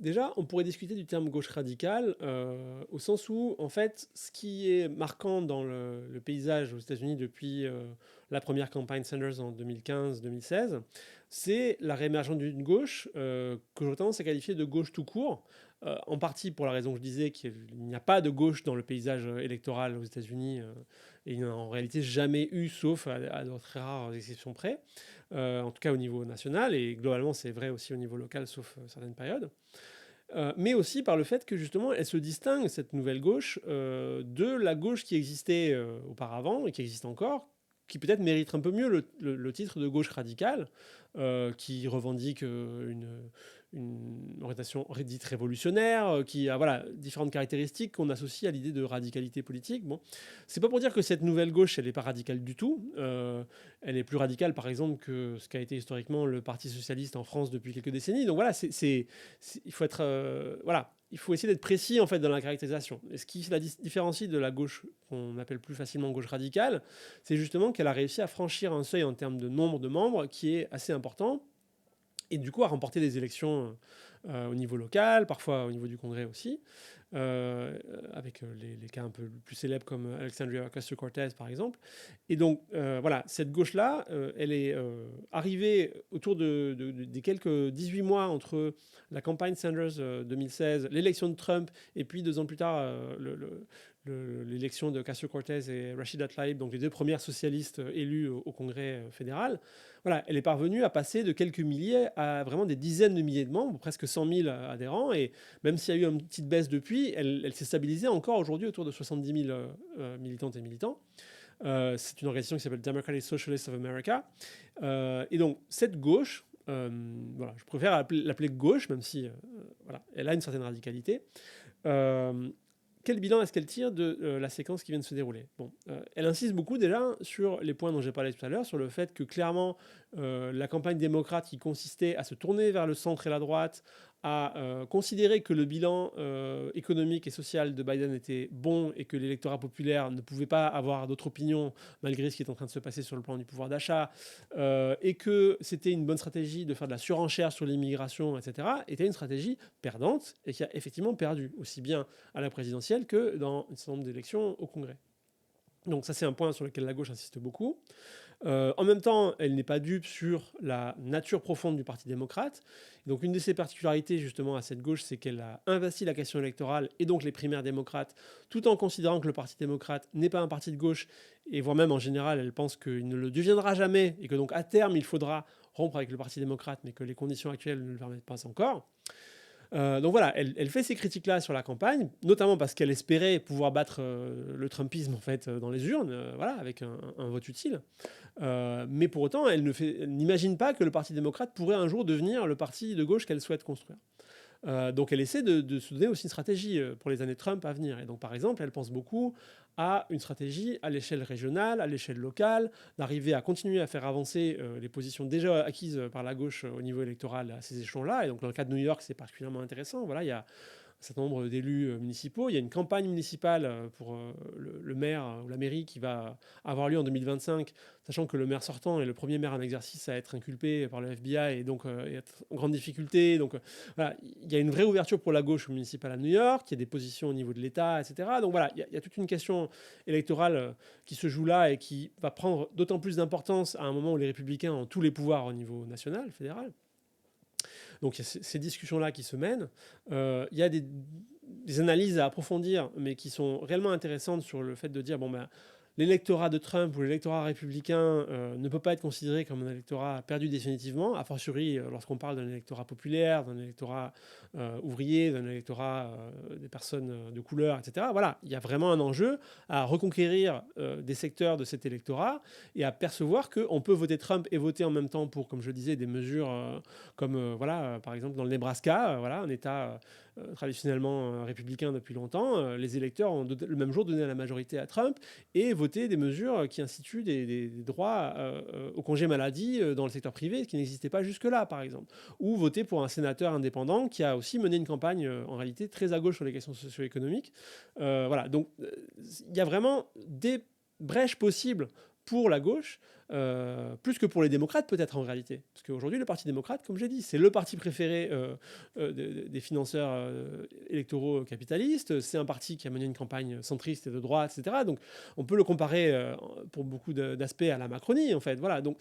déjà, on pourrait discuter du terme gauche radicale, au sens où, en fait, ce qui est marquant dans le paysage aux États-Unis depuis la première campagne Sanders en 2015-2016, c'est la réémergence d'une gauche que j'aurais tendance à qualifier de gauche tout court, en partie pour la raison que je disais qu'il n'y a pas de gauche dans le paysage électoral aux États-Unis, et il n'y en a en réalité jamais eu, sauf à de très rares exceptions près. En tout cas au niveau national, et globalement c'est vrai aussi au niveau local, sauf certaines périodes. Mais aussi par le fait que justement elle se distingue, cette nouvelle gauche, de la gauche qui existait auparavant et qui existe encore, qui peut-être mérite un peu mieux le titre de gauche radicale, qui revendique une orientation dite révolutionnaire, qui a voilà, différentes caractéristiques qu'on associe à l'idée de radicalité politique. Bon, c'est pas pour dire que cette nouvelle gauche, elle n'est pas radicale du tout. Elle est plus radicale, par exemple, que ce qu'a été historiquement le Parti socialiste en France depuis quelques décennies. Donc voilà, il faut être, voilà, il faut essayer d'être précis en fait dans la caractérisation. Et ce qui la différencie de la gauche qu'on appelle plus facilement gauche radicale, c'est justement qu'elle a réussi à franchir un seuil en termes de nombre de membres qui est assez important, et du coup à remporter des élections au niveau local, parfois au niveau du Congrès aussi, avec les cas un peu plus célèbres comme Alexandria Ocasio-Cortez par exemple. Et donc voilà, cette gauche-là, elle est arrivée autour des quelques 18 mois entre la campagne Sanders 2016, l'élection de Trump, et puis 2 ans plus tard l'élection de Ocasio-Cortez et Rashida Tlaib, donc les 2 premières socialistes élues au Congrès fédéral. Voilà, elle est parvenue à passer de quelques milliers à vraiment des dizaines de milliers de membres, presque 100 000 adhérents, et même s'il y a eu une petite baisse depuis, elle s'est stabilisée encore aujourd'hui autour de 70 000 militantes et militants. C'est une organisation qui s'appelle Democratic Socialists of America. Et donc cette gauche, voilà, je préfère l'appeler gauche, même si voilà, elle a une certaine radicalité. Quel bilan est-ce qu'elle tire de la séquence qui vient de se dérouler? Bon, elle insiste beaucoup déjà sur les points dont j'ai parlé tout à l'heure, sur le fait que clairement la campagne démocrate qui consistait à se tourner vers le centre et la droite, à considérer que le bilan économique et social de Biden était bon et que l'électorat populaire ne pouvait pas avoir d'autres opinions malgré ce qui est en train de se passer sur le plan du pouvoir d'achat, et que c'était une bonne stratégie de faire de la surenchère sur l'immigration, etc., était une stratégie perdante et qui a effectivement perdu, aussi bien à la présidentielle que dans un certain nombre d'élections au Congrès. Donc ça, c'est un point sur lequel la gauche insiste beaucoup. En même temps, elle n'est pas dupe sur la nature profonde du Parti démocrate. Donc une de ses particularités justement à cette gauche, c'est qu'elle a investi la question électorale et donc les primaires démocrates, tout en considérant que le Parti démocrate n'est pas un parti de gauche, et voire même en général, elle pense qu'il ne le deviendra jamais, et que donc à terme, il faudra rompre avec le Parti démocrate, mais que les conditions actuelles ne le permettent pas encore. Donc voilà, elle fait ces critiques-là sur la campagne, notamment parce qu'elle espérait pouvoir battre le Trumpisme en fait dans les urnes, voilà, avec un vote utile. Mais pour autant, elle n'imagine pas que le Parti démocrate pourrait un jour devenir le parti de gauche qu'elle souhaite construire. Donc elle essaie de se donner aussi une stratégie pour les années Trump à venir. Et donc par exemple, elle pense beaucoup à une stratégie à l'échelle régionale, à l'échelle locale, d'arriver à continuer à faire avancer les positions déjà acquises par la gauche au niveau électoral à ces échelons-là. Et donc dans le cas de New York, c'est particulièrement intéressant. Voilà, il y a un certain nombre d'élus municipaux. Il y a une campagne municipale pour le maire ou la mairie qui va avoir lieu en 2025, sachant que le maire sortant est le premier maire en exercice à être inculpé par le FBI et donc être en grande difficulté. Donc voilà, il y a une vraie ouverture pour la gauche municipale à New York, il y a des positions au niveau de l'État, etc. Donc voilà, il y a toute une question électorale qui se joue là et qui va prendre d'autant plus d'importance à un moment où les républicains ont tous les pouvoirs au niveau national, fédéral. Donc il y a ces discussions-là qui se mènent. Il y a des analyses à approfondir, mais qui sont réellement intéressantes sur le fait de dire, bon ben, l'électorat de Trump ou l'électorat républicain ne peut pas être considéré comme un électorat perdu définitivement, a fortiori lorsqu'on parle d'un électorat populaire, d'un électorat ouvrier, d'un électorat des personnes de couleur, etc. Voilà, il y a vraiment un enjeu à reconquérir des secteurs de cet électorat et à percevoir qu'on peut voter Trump et voter en même temps pour, comme je le disais, des mesures comme, voilà, par exemple dans le Nebraska, voilà, un État traditionnellement républicain depuis longtemps, les électeurs ont le même jour donné la majorité à Trump et voté des mesures qui instituent des droits au congé maladie dans le secteur privé, qui n'existaient pas jusque-là, par exemple. Ou voté pour un sénateur indépendant qui a aussi mené une campagne, en réalité, très à gauche sur les questions socio-économiques. Voilà, donc il y a vraiment des brèches possibles pour la gauche, plus que pour les démocrates peut-être en réalité. Parce qu'aujourd'hui, le Parti démocrate, comme j'ai dit, c'est le parti préféré des financeurs électoraux capitalistes. C'est un parti qui a mené une campagne centriste et de droite, etc. Donc on peut le comparer pour beaucoup d'aspects à la Macronie, en fait. Voilà. Donc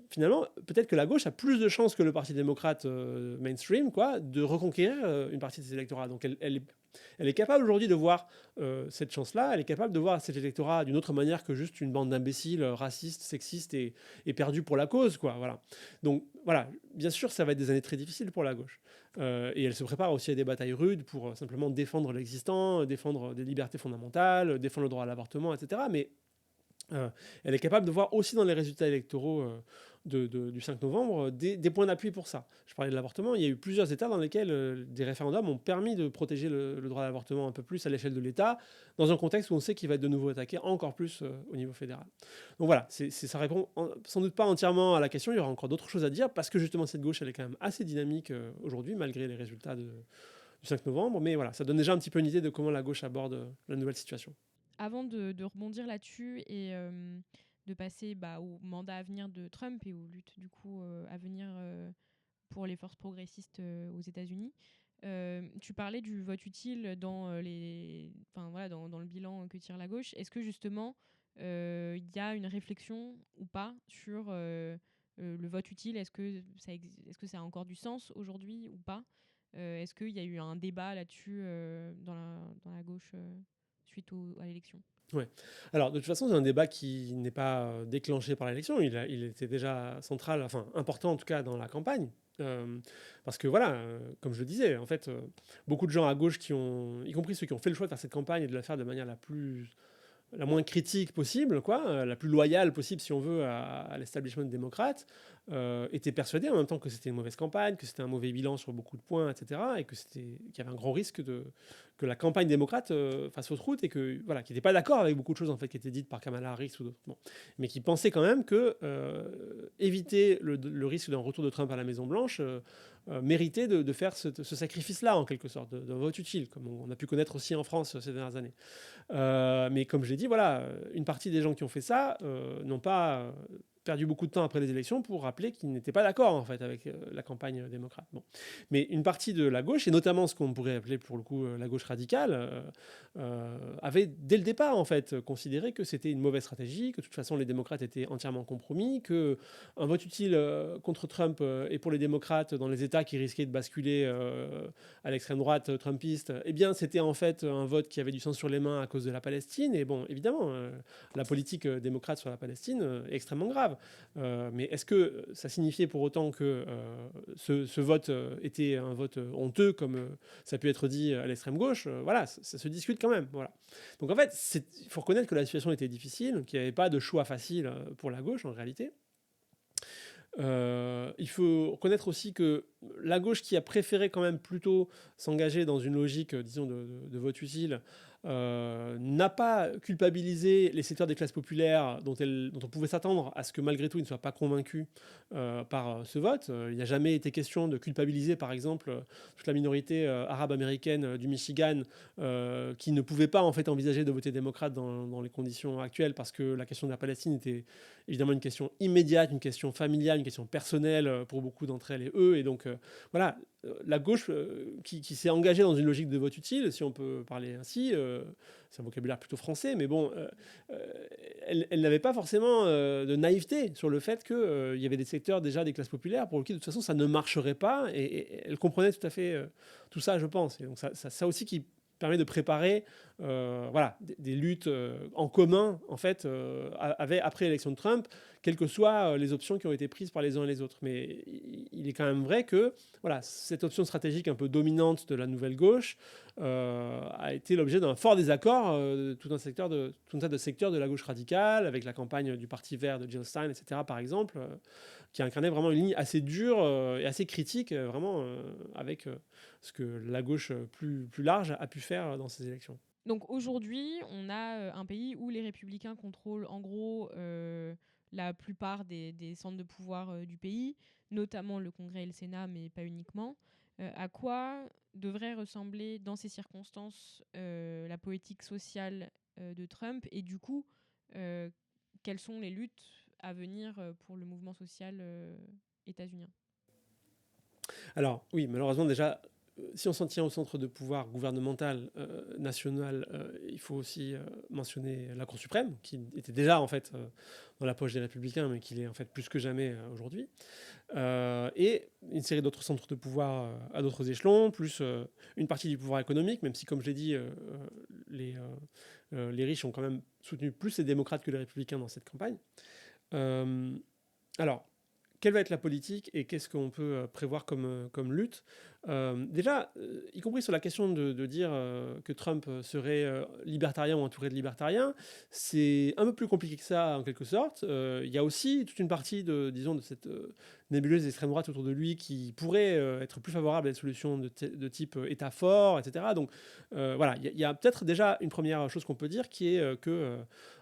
finalement, peut-être que la gauche a plus de chances que le Parti démocrate mainstream, quoi, de reconquérir une partie de ses électorats. Donc elle est capable aujourd'hui de voir cette chance-là, elle est capable de voir cet électorat d'une autre manière que juste une bande d'imbéciles racistes, sexistes et perdus pour la cause, quoi. Voilà. Donc voilà, bien sûr, ça va être des années très difficiles pour la gauche. Et elle se prépare aussi à des batailles rudes pour simplement défendre l'existant, défendre des libertés fondamentales, défendre le droit à l'avortement, etc. Mais elle est capable de voir aussi dans les résultats électoraux du 5 novembre des points d'appui pour ça. Je parlais de l'avortement, il y a eu plusieurs États dans lesquels des référendums ont permis de protéger le droit à l'avortement un peu plus à l'échelle de l'État, dans un contexte où on sait qu'il va être de nouveau attaqué encore plus au niveau fédéral. Donc voilà, ça répond sans doute pas entièrement à la question, il y aura encore d'autres choses à dire, parce que justement cette gauche, elle est quand même assez dynamique aujourd'hui, malgré les résultats du 5 novembre, mais voilà, ça donne déjà un petit peu une idée de comment la gauche aborde la nouvelle situation. Avant de rebondir là-dessus et de passer au mandat à venir de Trump et aux luttes du coup à venir pour les forces progressistes aux États-Unis, tu parlais du vote utile dans dans le bilan que tire la gauche. Est-ce que justement il y a une réflexion ou pas sur le vote utile? Est-ce que ça a encore du sens aujourd'hui ou pas? Est-ce qu'il y a eu un débat là-dessus dans la gauche suite à l'élection? Ouais. Alors, de toute façon, c'est un débat qui n'est pas déclenché par l'élection. Il était déjà central, enfin important en tout cas dans la campagne. Parce que voilà, comme je le disais, en fait, beaucoup de gens à gauche y compris ceux qui ont fait le choix de faire cette campagne et de la faire de manière la moins critique possible, quoi, la plus loyale possible, si on veut, à l'establishment démocrate, était persuadé en même temps que c'était une mauvaise campagne, que c'était un mauvais bilan sur beaucoup de points, etc., et qu'il y avait un grand risque que la campagne démocrate fasse fausse route et que voilà, qui n'était pas d'accord avec beaucoup de choses en fait qui étaient dites par Kamala Harris ou d'autres, bon. Mais qui pensait quand même que éviter le risque d'un retour de Trump à la Maison Blanche méritait de faire ce sacrifice-là en quelque sorte, d'un vote utile, comme on a pu connaître aussi en France ces dernières années. Mais comme je l'ai dit, voilà, une partie des gens qui ont fait ça n'ont pas perdu beaucoup de temps après les élections pour rappeler qu'ils n'étaient pas d'accord en fait avec la campagne démocrate. Bon. Mais une partie de la gauche, et notamment ce qu'on pourrait appeler pour le coup la gauche radicale, avait dès le départ en fait considéré que c'était une mauvaise stratégie, que de toute façon les démocrates étaient entièrement compromis, que un vote utile contre Trump et pour les démocrates dans les États qui risquaient de basculer à l'extrême droite trumpiste, eh bien c'était en fait un vote qui avait du sang sur les mains à cause de la Palestine. Et bon, évidemment, la politique démocrate sur la Palestine est extrêmement grave. Mais est-ce que ça signifiait pour autant que ce vote était un vote honteux, comme ça a pu être dit à l'extrême gauche? Voilà, ça se discute quand même. Voilà. Donc en fait, il faut reconnaître que la situation était difficile, qu'il n'y avait pas de choix facile pour la gauche en réalité. Il faut reconnaître aussi que la gauche, qui a préféré quand même plutôt s'engager dans une logique, disons, de vote utile, n'a pas culpabilisé les secteurs des classes populaires dont on pouvait s'attendre à ce que malgré tout ils ne soient pas convaincus par ce vote. Il n'y a jamais été question de culpabiliser par exemple toute la minorité arabe américaine du Michigan qui ne pouvait pas en fait envisager de voter démocrate dans les conditions actuelles parce que la question de la Palestine était évidemment une question immédiate, une question familiale, une question personnelle pour beaucoup d'entre elles et eux. Et donc voilà, la gauche qui s'est engagée dans une logique de vote utile, si on peut parler ainsi, c'est un vocabulaire plutôt français, mais bon, elle n'avait pas forcément de naïveté sur le fait qu'il y avait des secteurs déjà des classes populaires pour lesquels de toute façon ça ne marcherait pas, et elle comprenait tout à fait tout ça, je pense. Et donc ça aussi qui permet de préparer voilà, des luttes en commun en fait après l'élection de Trump, quelles que soient les options qui ont été prises par les uns et les autres. Mais il est quand même vrai que voilà, cette option stratégique un peu dominante de la nouvelle gauche a été l'objet d'un fort désaccord de tout un tas de secteurs de la gauche radicale, avec la campagne du Parti vert de Jill Stein, etc. par exemple, qui incarnait vraiment une ligne assez dure et assez critique, vraiment avec ce que la gauche plus large a pu faire dans ces élections. Donc aujourd'hui, on a un pays où les républicains contrôlent en gros la plupart des centres de pouvoir du pays, notamment le Congrès et le Sénat, mais pas uniquement. À quoi devrait ressembler dans ces circonstances la politique sociale de Trump, et du coup, quelles sont les luttes à venir pour le mouvement social états-unien? Alors oui, malheureusement déjà, si on s'en tient au centre de pouvoir gouvernemental national, il faut aussi mentionner la Cour suprême, qui était déjà en fait dans la poche des républicains, mais qui l'est en fait plus que jamais aujourd'hui. Et une série d'autres centres de pouvoir à d'autres échelons, plus une partie du pouvoir économique, même si, comme je l'ai dit, les riches ont quand même soutenu plus les démocrates que les républicains dans cette campagne. Alors, quelle va être la politique et qu'est-ce qu'on peut prévoir comme lutte? Déjà, y compris sur la question de dire que Trump serait libertarien ou entouré de libertariens, c'est un peu plus compliqué que ça en quelque sorte. Il y a aussi toute une partie disons, de cette nébuleuse d'extrême droite autour de lui qui pourrait être plus favorable à des solutions de type État fort, etc. Donc voilà, il y a peut-être déjà une première chose qu'on peut dire qui est que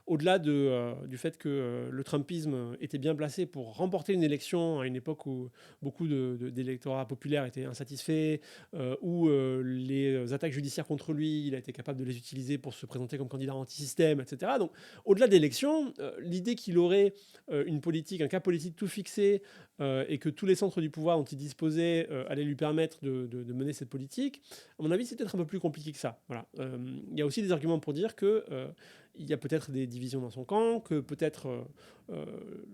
au-delà du fait que le Trumpisme était bien placé pour remporter une élection à une époque où beaucoup d'électorats populaires étaient insatisfaits, où les attaques judiciaires contre lui, il a été capable de les utiliser pour se présenter comme candidat anti-système, etc. Donc au-delà de l'élection, l'idée qu'il aurait une politique, un cas politique tout fixé, et que tous les centres du pouvoir dont il disposait allaient lui permettre de mener cette politique, à mon avis, c'est peut-être un peu plus compliqué que ça. Voilà. Il y a aussi des arguments pour dire que il y a peut-être des divisions dans son camp, que peut-être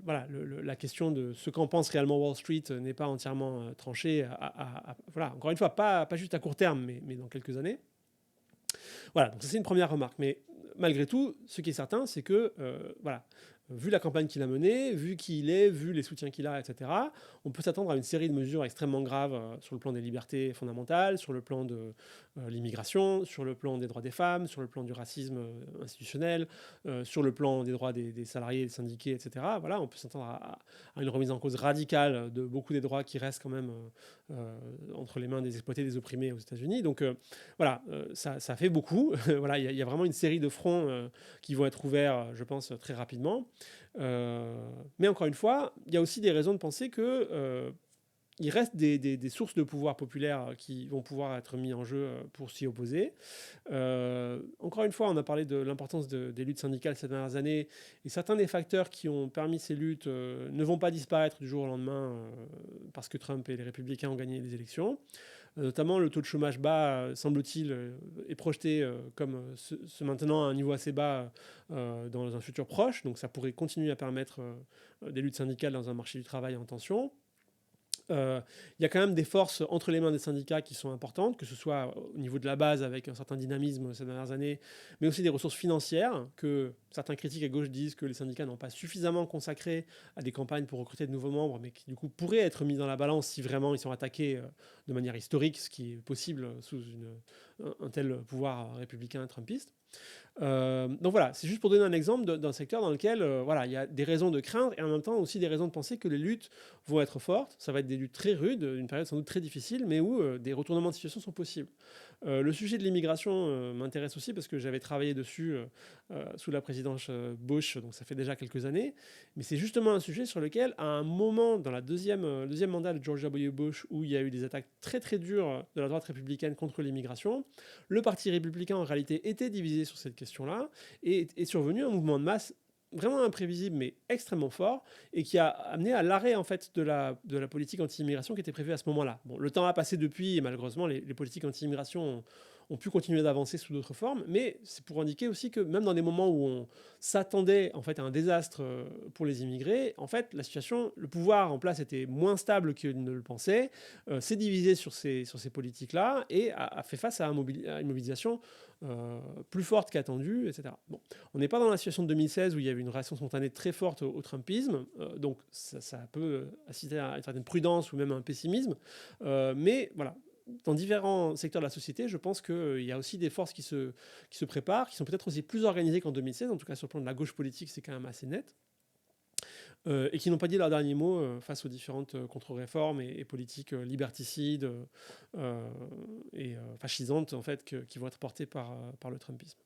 voilà, la question de ce qu'en pense réellement Wall Street n'est pas entièrement tranchée, voilà, encore une fois, pas juste à court terme, mais dans quelques années. Voilà, donc ça c'est une première remarque. Mais malgré tout, ce qui est certain, c'est que voilà, vu la campagne qu'il a menée, vu qui il est, vu les soutiens qu'il a, etc., on peut s'attendre à une série de mesures extrêmement graves sur le plan des libertés fondamentales, sur le plan de l'immigration, sur le plan des droits des femmes, sur le plan du racisme institutionnel, sur le plan des droits des salariés, des syndiqués, etc. Voilà, on peut s'attendre à une remise en cause radicale de beaucoup des droits qui restent quand même entre les mains des exploités, des opprimés aux États-Unis. Donc voilà, ça fait beaucoup. Voilà, il y a vraiment une série de fronts qui vont être ouverts, je pense, très rapidement. Mais encore une fois, il y a aussi des raisons de penser que il reste des sources de pouvoir populaire qui vont pouvoir être mis en jeu pour s'y opposer. Encore une fois, on a parlé de l'importance des luttes syndicales ces dernières années, et certains des facteurs qui ont permis ces luttes ne vont pas disparaître du jour au lendemain parce que Trump et les républicains ont gagné les élections. Notamment, le taux de chômage bas, semble-t-il, est projeté comme se maintenant à un niveau assez bas dans un futur proche. Donc ça pourrait continuer à permettre des luttes syndicales dans un marché du travail en tension. Il y a quand même des forces entre les mains des syndicats qui sont importantes, que ce soit au niveau de la base avec un certain dynamisme ces dernières années, mais aussi des ressources financières que certains critiques à gauche disent que les syndicats n'ont pas suffisamment consacré à des campagnes pour recruter de nouveaux membres, mais qui du coup pourraient être mis dans la balance si vraiment ils sont attaqués de manière historique, ce qui est possible sous un tel pouvoir républicain trumpiste. Donc voilà, c'est juste pour donner un exemple d'un secteur dans lequel voilà, il y a des raisons de craindre et en même temps aussi des raisons de penser que les luttes vont être fortes. Ça va être des luttes très rudes, une période sans doute très difficile, mais où des retournements de situation sont possibles. Le sujet de l'immigration m'intéresse aussi parce que j'avais travaillé dessus sous la présidence Bush, donc ça fait déjà quelques années. Mais c'est justement un sujet sur lequel, à un moment dans la deuxième mandat de George W. Bush, où il y a eu des attaques très très dures de la droite républicaine contre l'immigration, le parti républicain en réalité était divisé sur cette question-là et est survenu un mouvement de masse vraiment imprévisible mais extrêmement fort et qui a amené à l'arrêt en fait de la politique anti-immigration qui était prévue à ce moment-là. Bon, le temps a passé depuis et malheureusement les politiques anti-immigration ont pu continuer d'avancer sous d'autres formes, mais c'est pour indiquer aussi que même dans des moments où on s'attendait en fait à un désastre pour les immigrés, en fait la situation, le pouvoir en place était moins stable qu'il ne le pensait, s'est divisé sur ces politiques-là et a fait face à une mobilisation plus forte qu'attendue, etc. Bon, on n'est pas dans la situation de 2016 où il y avait une réaction spontanée très forte au Trumpisme, donc ça peut inciter à une certaine prudence ou même à un pessimisme, mais voilà, dans différents secteurs de la société, je pense qu'il y a aussi des forces qui se préparent, qui sont peut-être aussi plus organisées qu'en 2016, en tout cas sur le plan de la gauche politique, c'est quand même assez net, et qui n'ont pas dit leur dernier mot face aux différentes contre-réformes et politiques liberticides et fascisantes en fait, qui vont être portées par le Trumpisme.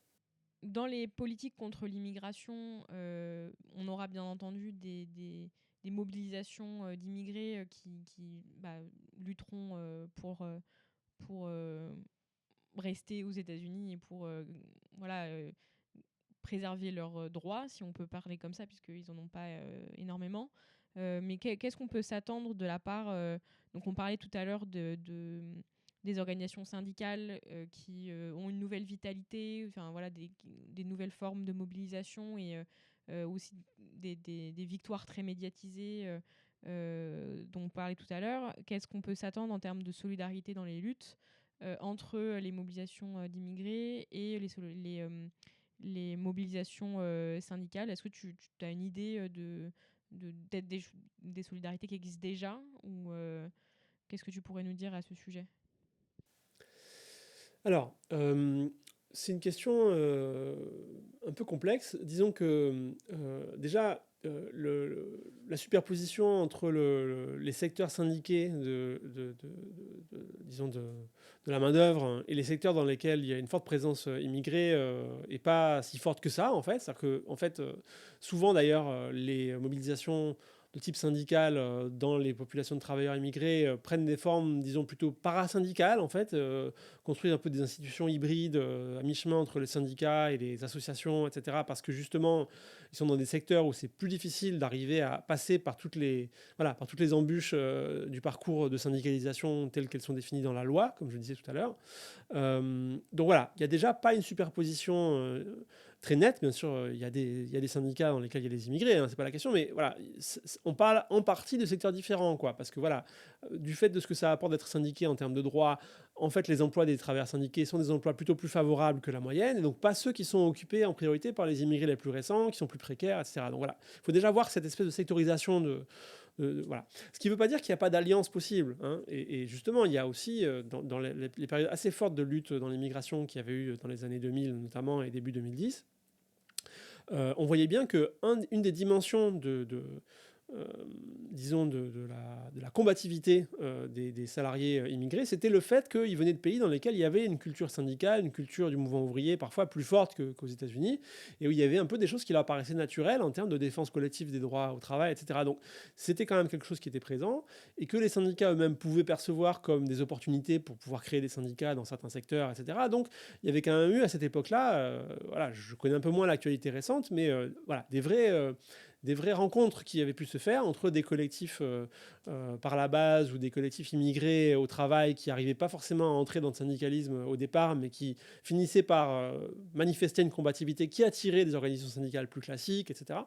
Dans les politiques contre l'immigration, on aura bien entendu des mobilisations d'immigrés qui lutteront pour rester aux États-Unis et pour préserver leurs droits, si on peut parler comme ça, puisqu'ils n'en ont pas énormément. Mais qu'est-ce qu'on peut s'attendre de la part... donc on parlait tout à l'heure des organisations syndicales qui ont une nouvelle vitalité, enfin, voilà, des nouvelles formes de mobilisation et aussi des victoires très médiatisées dont on parlait tout à l'heure. Qu'est-ce qu'on peut s'attendre en termes de solidarité dans les luttes entre les mobilisations d'immigrés et les mobilisations syndicales? Est-ce que tu as une idée peut-être des solidarités qui existent déjà ou qu'est-ce que tu pourrais nous dire à ce sujet? Alors, c'est une question un peu complexe. Disons que déjà, la superposition entre les secteurs syndiqués disons de la main-d'œuvre et les secteurs dans lesquels il y a une forte présence immigrée n'est pas si forte que ça, en fait. C'est-à-dire que, en fait, souvent d'ailleurs, les mobilisations de type syndical dans les populations de travailleurs immigrés prennent des formes, disons, plutôt parasyndicales, en fait, construisent un peu des institutions hybrides à mi-chemin entre les syndicats et les associations, etc. Parce que justement, ils sont dans des secteurs où c'est plus difficile d'arriver à passer par toutes les embûches du parcours de syndicalisation telles qu'elles sont définies dans la loi, comme je le disais tout à l'heure. Donc voilà, il n'y a déjà pas une superposition très nette. Bien sûr, il y a des syndicats dans lesquels il y a des immigrés, hein, c'est pas la question, mais voilà, on parle en partie de secteurs différents, quoi, parce que voilà, du fait de ce que ça apporte d'être syndiqué en termes de droits, en fait, les emplois des travailleurs syndiqués sont des emplois plutôt plus favorables que la moyenne, et donc pas ceux qui sont occupés en priorité par les immigrés les plus récents, qui sont plus précaires, etc. Donc voilà, il faut déjà voir cette espèce de sectorisation voilà. Ce qui ne veut pas dire qu'il n'y a pas d'alliance possible, hein. Et justement, il y a aussi, dans les périodes assez fortes de lutte dans l'immigration qu'il y avait eu dans les années 2000 notamment et début 2010, on voyait bien qu'une des dimensions disons de la combativité des salariés immigrés, c'était le fait qu'ils venaient de pays dans lesquels il y avait une culture syndicale, une culture du mouvement ouvrier parfois plus forte qu'aux États-Unis, et où il y avait un peu des choses qui leur paraissaient naturelles en termes de défense collective des droits au travail, etc. Donc c'était quand même quelque chose qui était présent, et que les syndicats eux-mêmes pouvaient percevoir comme des opportunités pour pouvoir créer des syndicats dans certains secteurs, etc. Donc il y avait quand même eu à cette époque-là, voilà, je connais un peu moins l'actualité récente, mais voilà, des vraies rencontres qui avaient pu se faire entre des collectifs par la base ou des collectifs immigrés au travail qui n'arrivaient pas forcément à entrer dans le syndicalisme au départ, mais qui finissaient par manifester une combativité qui attirait des organisations syndicales plus classiques, etc.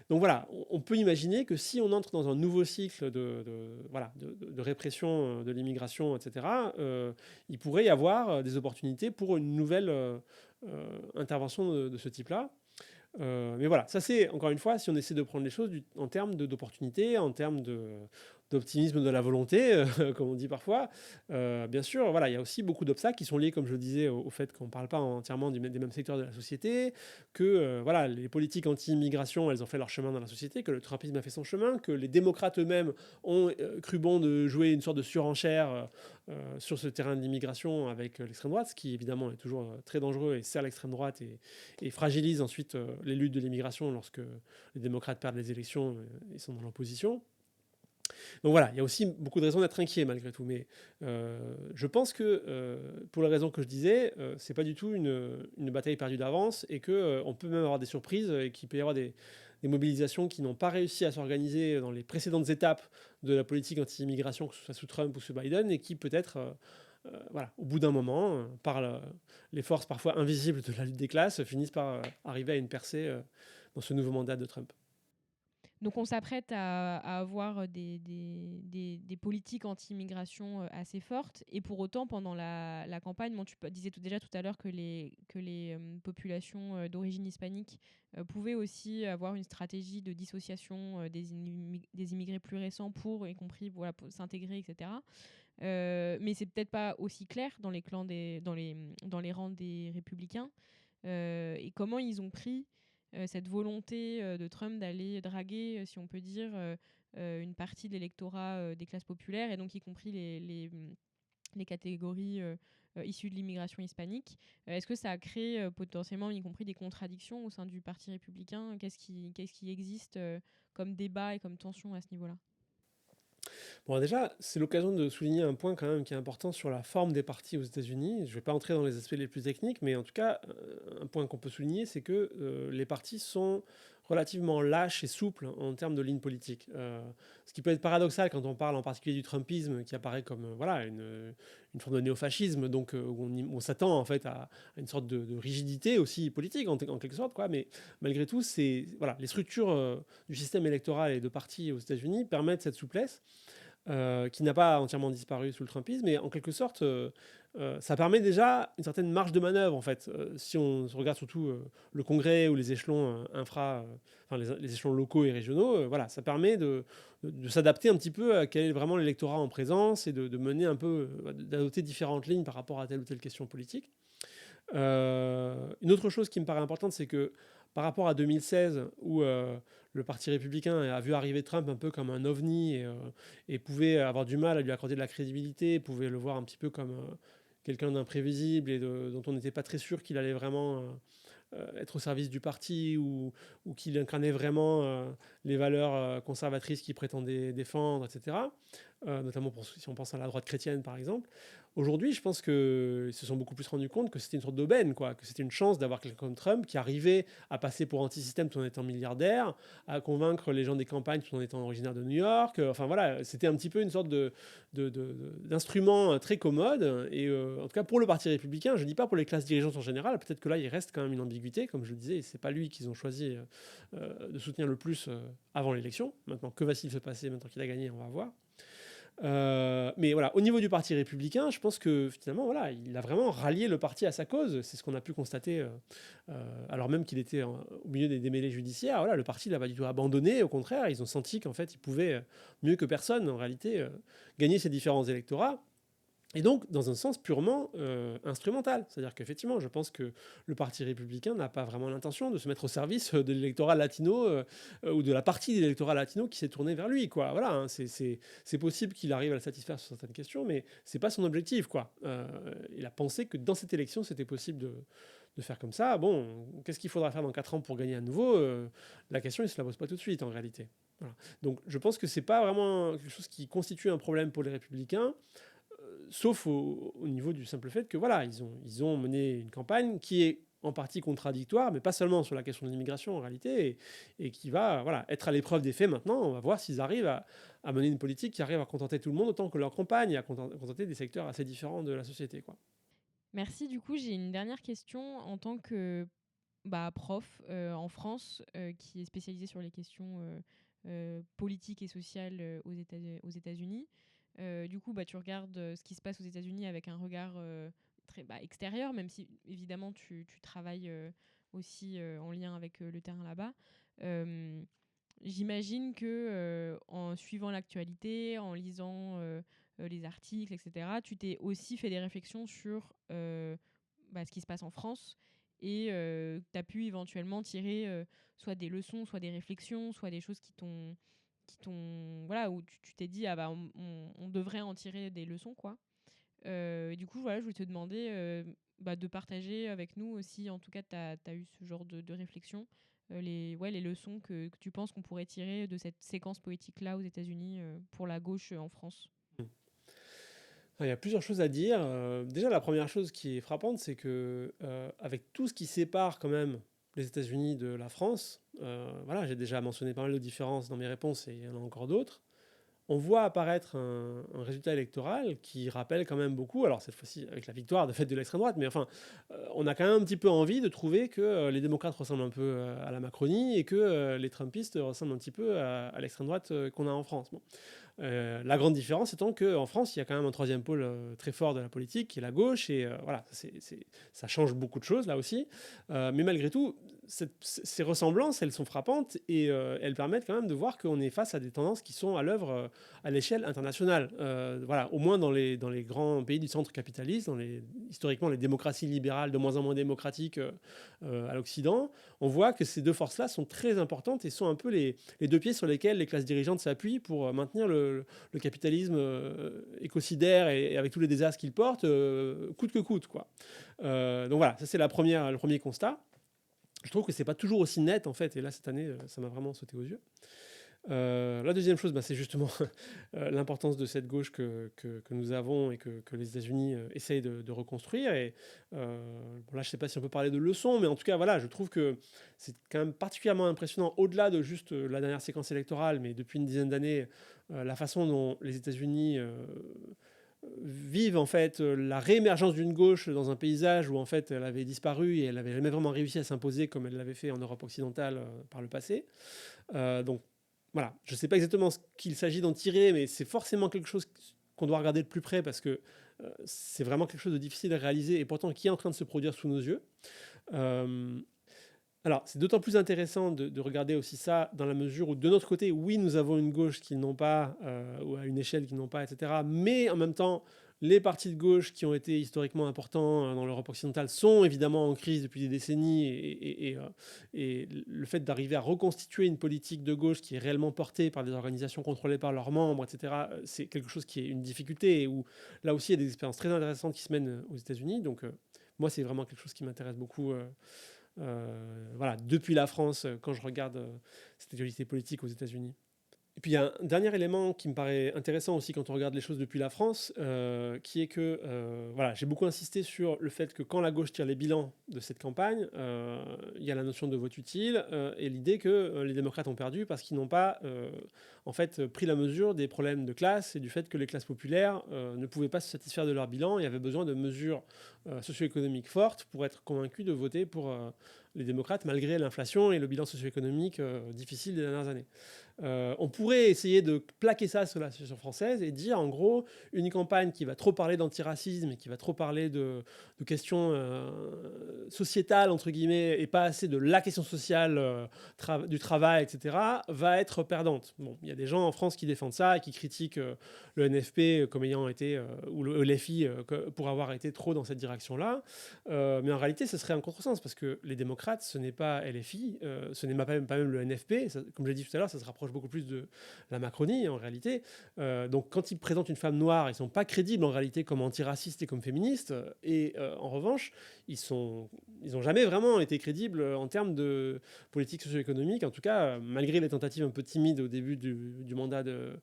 Donc voilà, on peut imaginer que si on entre dans un nouveau cycle de répression de l'immigration, etc., il pourrait y avoir des opportunités pour une nouvelle intervention de ce type-là. Mais voilà, ça c'est, encore une fois, si on essaie de prendre les choses en termes d'opportunités, en termes d'optimisme de la volonté, comme on dit parfois. Bien sûr, voilà, il y a aussi beaucoup d'obstacles qui sont liés, comme je le disais, au fait qu'on ne parle pas entièrement des mêmes secteurs de la société, que voilà, les politiques anti-immigration, elles ont fait leur chemin dans la société, que le Trumpisme a fait son chemin, que les démocrates eux-mêmes ont cru bon de jouer une sorte de surenchère sur ce terrain de l'immigration avec l'extrême droite, ce qui évidemment est toujours très dangereux et sert l'extrême droite et fragilise ensuite les luttes de l'immigration lorsque les démocrates perdent les élections et sont dans l'opposition. Donc voilà, il y a aussi beaucoup de raisons d'être inquiet malgré tout. Mais je pense que pour les raisons que je disais, c'est pas du tout une bataille perdue d'avance et que on peut même avoir des surprises et qu'il peut y avoir des mobilisations qui n'ont pas réussi à s'organiser dans les précédentes étapes de la politique anti-immigration, que ce soit sous Trump ou sous Biden, et qui peut-être, voilà, au bout d'un moment, par les forces parfois invisibles de la lutte des classes, finissent par arriver à une percée dans ce nouveau mandat de Trump. Donc on s'apprête à avoir des politiques anti-immigration assez fortes. Et pour autant, pendant la campagne, bon, tu disais déjà tout à l'heure que les populations d'origine hispanique pouvaient aussi avoir une stratégie de dissociation des immigrés plus récents pour, y compris, voilà, pour s'intégrer, etc. Mais c'est peut-être pas aussi clair dans les clans dans les rangs des républicains. Et comment ils ont pris cette volonté de Trump d'aller draguer, si on peut dire, une partie de l'électorat des classes populaires, et donc y compris les catégories issues de l'immigration hispanique. Est-ce que ça a créé potentiellement, y compris, des contradictions au sein du Parti républicain? Qu'est-ce qui existe comme débat et comme tension à ce niveau-là? Bon, déjà, c'est l'occasion de souligner un point quand même qui est important sur la forme des partis aux États-Unis. Je ne vais pas entrer dans les aspects les plus techniques, mais en tout cas, un point qu'on peut souligner, c'est que les partis sont relativement lâches et souples en termes de ligne politique. Ce qui peut être paradoxal quand on parle en particulier du Trumpisme, qui apparaît comme voilà, une forme de néofascisme, donc où on s'attend en fait à une sorte de rigidité aussi politique en quelque sorte, quoi. Mais malgré tout, voilà, les structures du système électoral et de partis aux États-Unis permettent cette souplesse qui n'a pas entièrement disparu sous le Trumpisme, mais en quelque sorte, ça permet déjà une certaine marge de manœuvre, en fait. Si on regarde surtout le Congrès ou les échelons enfin les échelons locaux et régionaux, voilà, ça permet de s'adapter un petit peu à quel est vraiment l'électorat en présence et de mener un peu, d'adopter différentes lignes par rapport à telle ou telle question politique. Une autre chose qui me paraît importante, c'est que par rapport à 2016, où le Parti républicain a vu arriver Trump un peu comme un ovni et pouvait avoir du mal à lui accorder de la crédibilité, pouvait le voir un petit peu comme quelqu'un d'imprévisible et dont on n'était pas très sûr qu'il allait vraiment être au service du parti ou qu'il incarnait vraiment les valeurs conservatrices qu'il prétendait défendre, etc. Notamment si on pense à la droite chrétienne, par exemple. Aujourd'hui, je pense qu'ils se sont beaucoup plus rendus compte que c'était une sorte d'aubaine, quoi, que c'était une chance d'avoir quelqu'un comme Trump qui arrivait à passer pour anti-système tout en étant milliardaire, à convaincre les gens des campagnes tout en étant originaire de New York. Enfin voilà, c'était un petit peu une sorte d'instrument très commode. Et en tout cas, pour le Parti républicain, je ne dis pas pour les classes dirigeantes en général, peut-être que là, il reste quand même une ambiguïté. Comme je le disais, c'est pas lui qu'ils ont choisi de soutenir le plus avant l'élection. Maintenant, que va-t-il se passer maintenant qu'il a gagné? On va voir. Mais voilà, au niveau du Parti républicain, je pense que finalement, voilà, il a vraiment rallié le parti à sa cause. C'est ce qu'on a pu constater, alors même qu'il était au milieu des démêlés judiciaires. Voilà, le parti l'a pas du tout abandonné. Au contraire, ils ont senti qu'en fait, ils pouvaient mieux que personne, en réalité, gagner ces différents électorats. Et donc, dans un sens purement instrumental. C'est-à-dire qu'effectivement, je pense que le Parti républicain n'a pas vraiment l'intention de se mettre au service de l'électorat latino ou de la partie de l'électorat latino qui s'est tournée vers lui, quoi. Voilà, hein, c'est possible qu'il arrive à le satisfaire sur certaines questions, mais c'est pas son objectif, quoi. Il a pensé que dans cette élection, c'était possible de faire comme ça. Bon, qu'est-ce qu'il faudra faire dans 4 ans pour gagner à nouveau La question, il ne se la pose pas tout de suite, en réalité. Voilà. Donc, je pense que c'est pas vraiment quelque chose qui constitue un problème pour les républicains. Sauf au niveau du simple fait que voilà, ils ont mené une campagne qui est en partie contradictoire, mais pas seulement sur la question de l'immigration en réalité, et qui va voilà, être à l'épreuve des faits maintenant. On va voir s'ils arrivent à mener une politique qui arrive à contenter tout le monde autant que leur campagne, et à contenter des secteurs assez différents de la société, quoi. Merci. Du coup, j'ai une dernière question en tant que prof en France qui est spécialisé sur les questions politiques et sociales aux États-Unis. Du coup, tu regardes ce qui se passe aux États-Unis avec un regard très extérieur, même si évidemment tu travailles aussi en lien avec le terrain là-bas. Euh, j'imagine que en suivant l'actualité, en lisant les articles, etc., tu t'es aussi fait des réflexions sur ce qui se passe en France et tu as pu éventuellement tirer soit des leçons, soit des réflexions, soit des choses voilà, où tu t'es dit, ah bah, on devrait en tirer des leçons, quoi. Et du coup, voilà, je voulais te demander de partager avec nous aussi, en tout cas, tu as eu ce genre de réflexion, les leçons que tu penses qu'on pourrait tirer de cette séquence poétique-là aux États-Unis pour la gauche en France. Il y a plusieurs choses à dire. Déjà, la première chose qui est frappante, c'est que avec tout ce qui sépare quand même les États-Unis de la France, voilà, j'ai déjà mentionné pas mal de différences dans mes réponses et il y en a encore d'autres. On voit apparaître un résultat électoral qui rappelle quand même beaucoup, alors cette fois-ci avec la victoire de fait de l'extrême droite, mais enfin, on a quand même un petit peu envie de trouver que les démocrates ressemblent un peu à la Macronie et que les Trumpistes ressemblent un petit peu à l'extrême droite qu'on a en France. Bon. La grande différence étant qu'en France, il y a quand même un troisième pôle très fort de la politique, qui est la gauche, et voilà, ça change beaucoup de choses là aussi. Mais malgré tout, ces ressemblances, elles sont frappantes et elles permettent quand même de voir qu'on est face à des tendances qui sont à l'œuvre à l'échelle internationale. Voilà, au moins dans les grands pays du centre capitaliste, historiquement les démocraties libérales de moins en moins démocratiques à l'Occident, on voit que ces deux forces-là sont très importantes et sont un peu les deux pieds sur lesquels les classes dirigeantes s'appuient pour maintenir le capitalisme écocidaire et avec tous les désastres qu'il porte, coûte que coûte, quoi. Donc voilà, ça c'est le premier constat. Je trouve que c'est pas toujours aussi net en fait, et là cette année, ça m'a vraiment sauté aux yeux. La deuxième chose, c'est justement l'importance de cette gauche que nous avons et que les États-Unis essayent de reconstruire. Et là, je ne sais pas si on peut parler de leçons, mais en tout cas, voilà, je trouve que c'est quand même particulièrement impressionnant, au-delà de juste la dernière séquence électorale, mais depuis une dizaine d'années, la façon dont les États-Unis vivent en fait la réémergence d'une gauche dans un paysage où en fait elle avait disparu et elle n'avait jamais vraiment réussi à s'imposer comme elle l'avait fait en Europe occidentale par le passé. Donc voilà, je ne sais pas exactement ce qu'il s'agit d'en tirer, mais c'est forcément quelque chose qu'on doit regarder de plus près parce que c'est vraiment quelque chose de difficile à réaliser et pourtant qui est en train de se produire sous nos yeux. Alors, c'est d'autant plus intéressant de regarder aussi ça dans la mesure où, de notre côté, oui, nous avons une gauche qu'ils n'ont pas, ou à une échelle qu'ils n'ont pas, etc. Mais en même temps, les partis de gauche qui ont été historiquement importants dans l'Europe occidentale sont évidemment en crise depuis des décennies. Et le fait d'arriver à reconstituer une politique de gauche qui est réellement portée par des organisations contrôlées par leurs membres, etc., c'est quelque chose qui est une difficulté et où, là aussi, il y a des expériences très intéressantes qui se mènent aux États-Unis. Donc, moi, c'est vraiment quelque chose qui m'intéresse beaucoup. Voilà, depuis la France, quand je regarde cette actualité politique aux États-Unis. Et puis il y a un dernier élément qui me paraît intéressant aussi quand on regarde les choses depuis la France, qui est que voilà, j'ai beaucoup insisté sur le fait que quand la gauche tire les bilans de cette campagne, il y a la notion de vote utile et l'idée que les démocrates ont perdu parce qu'ils n'ont pas en fait pris la mesure des problèmes de classe et du fait que les classes populaires ne pouvaient pas se satisfaire de leur bilan et avaient besoin de mesures socio-économiques fortes pour être convaincus de voter pour les démocrates malgré l'inflation et le bilan socio-économique difficile des dernières années. On pourrait essayer de plaquer ça sur la situation française et dire en gros une campagne qui va trop parler d'antiracisme et qui va trop parler de questions sociétales entre guillemets et pas assez de la question sociale du travail, etc., va être perdante. Bon, il y a des gens en France qui défendent ça et qui critiquent le NFP comme ayant été ou le LFI pour avoir été trop dans cette direction-là. Mais en réalité, ce serait un contresens parce que les démocrates, ce n'est pas LFI, ce n'est pas même le NFP. Ça, comme je l'ai dit tout à l'heure, ça se rapproche beaucoup plus de la Macronie en réalité. Donc quand ils présentent une femme noire, ils ne sont pas crédibles en réalité comme antiracistes et comme féministes. Et en revanche, ils n'ont jamais vraiment été crédibles en termes de politique socio-économique. En tout cas, malgré les tentatives un peu timides au début du mandat de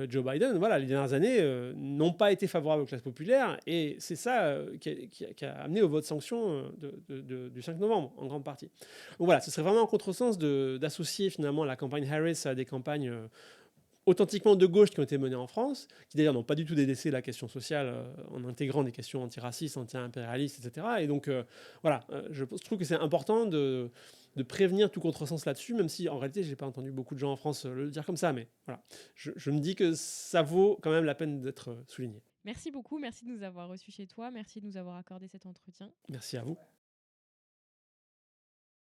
Joe Biden, voilà, les dernières années n'ont pas été favorables aux classes populaires. Et c'est ça qui a amené au vote sanction du 5 novembre, en grande partie. Donc voilà, ce serait vraiment un contresens d'associer finalement la campagne Harris à des campagnes authentiquement de gauche qui ont été menées en France, qui d'ailleurs n'ont pas du tout délaissé la question sociale en intégrant des questions antiracistes, anti-impérialistes, etc. Et donc voilà, je trouve que c'est important de prévenir tout contresens là-dessus, même si en réalité, j'ai pas entendu beaucoup de gens en France le dire comme ça, mais voilà, je me dis que ça vaut quand même la peine d'être souligné. Merci beaucoup, merci de nous avoir reçus chez toi, merci de nous avoir accordé cet entretien. Merci à vous.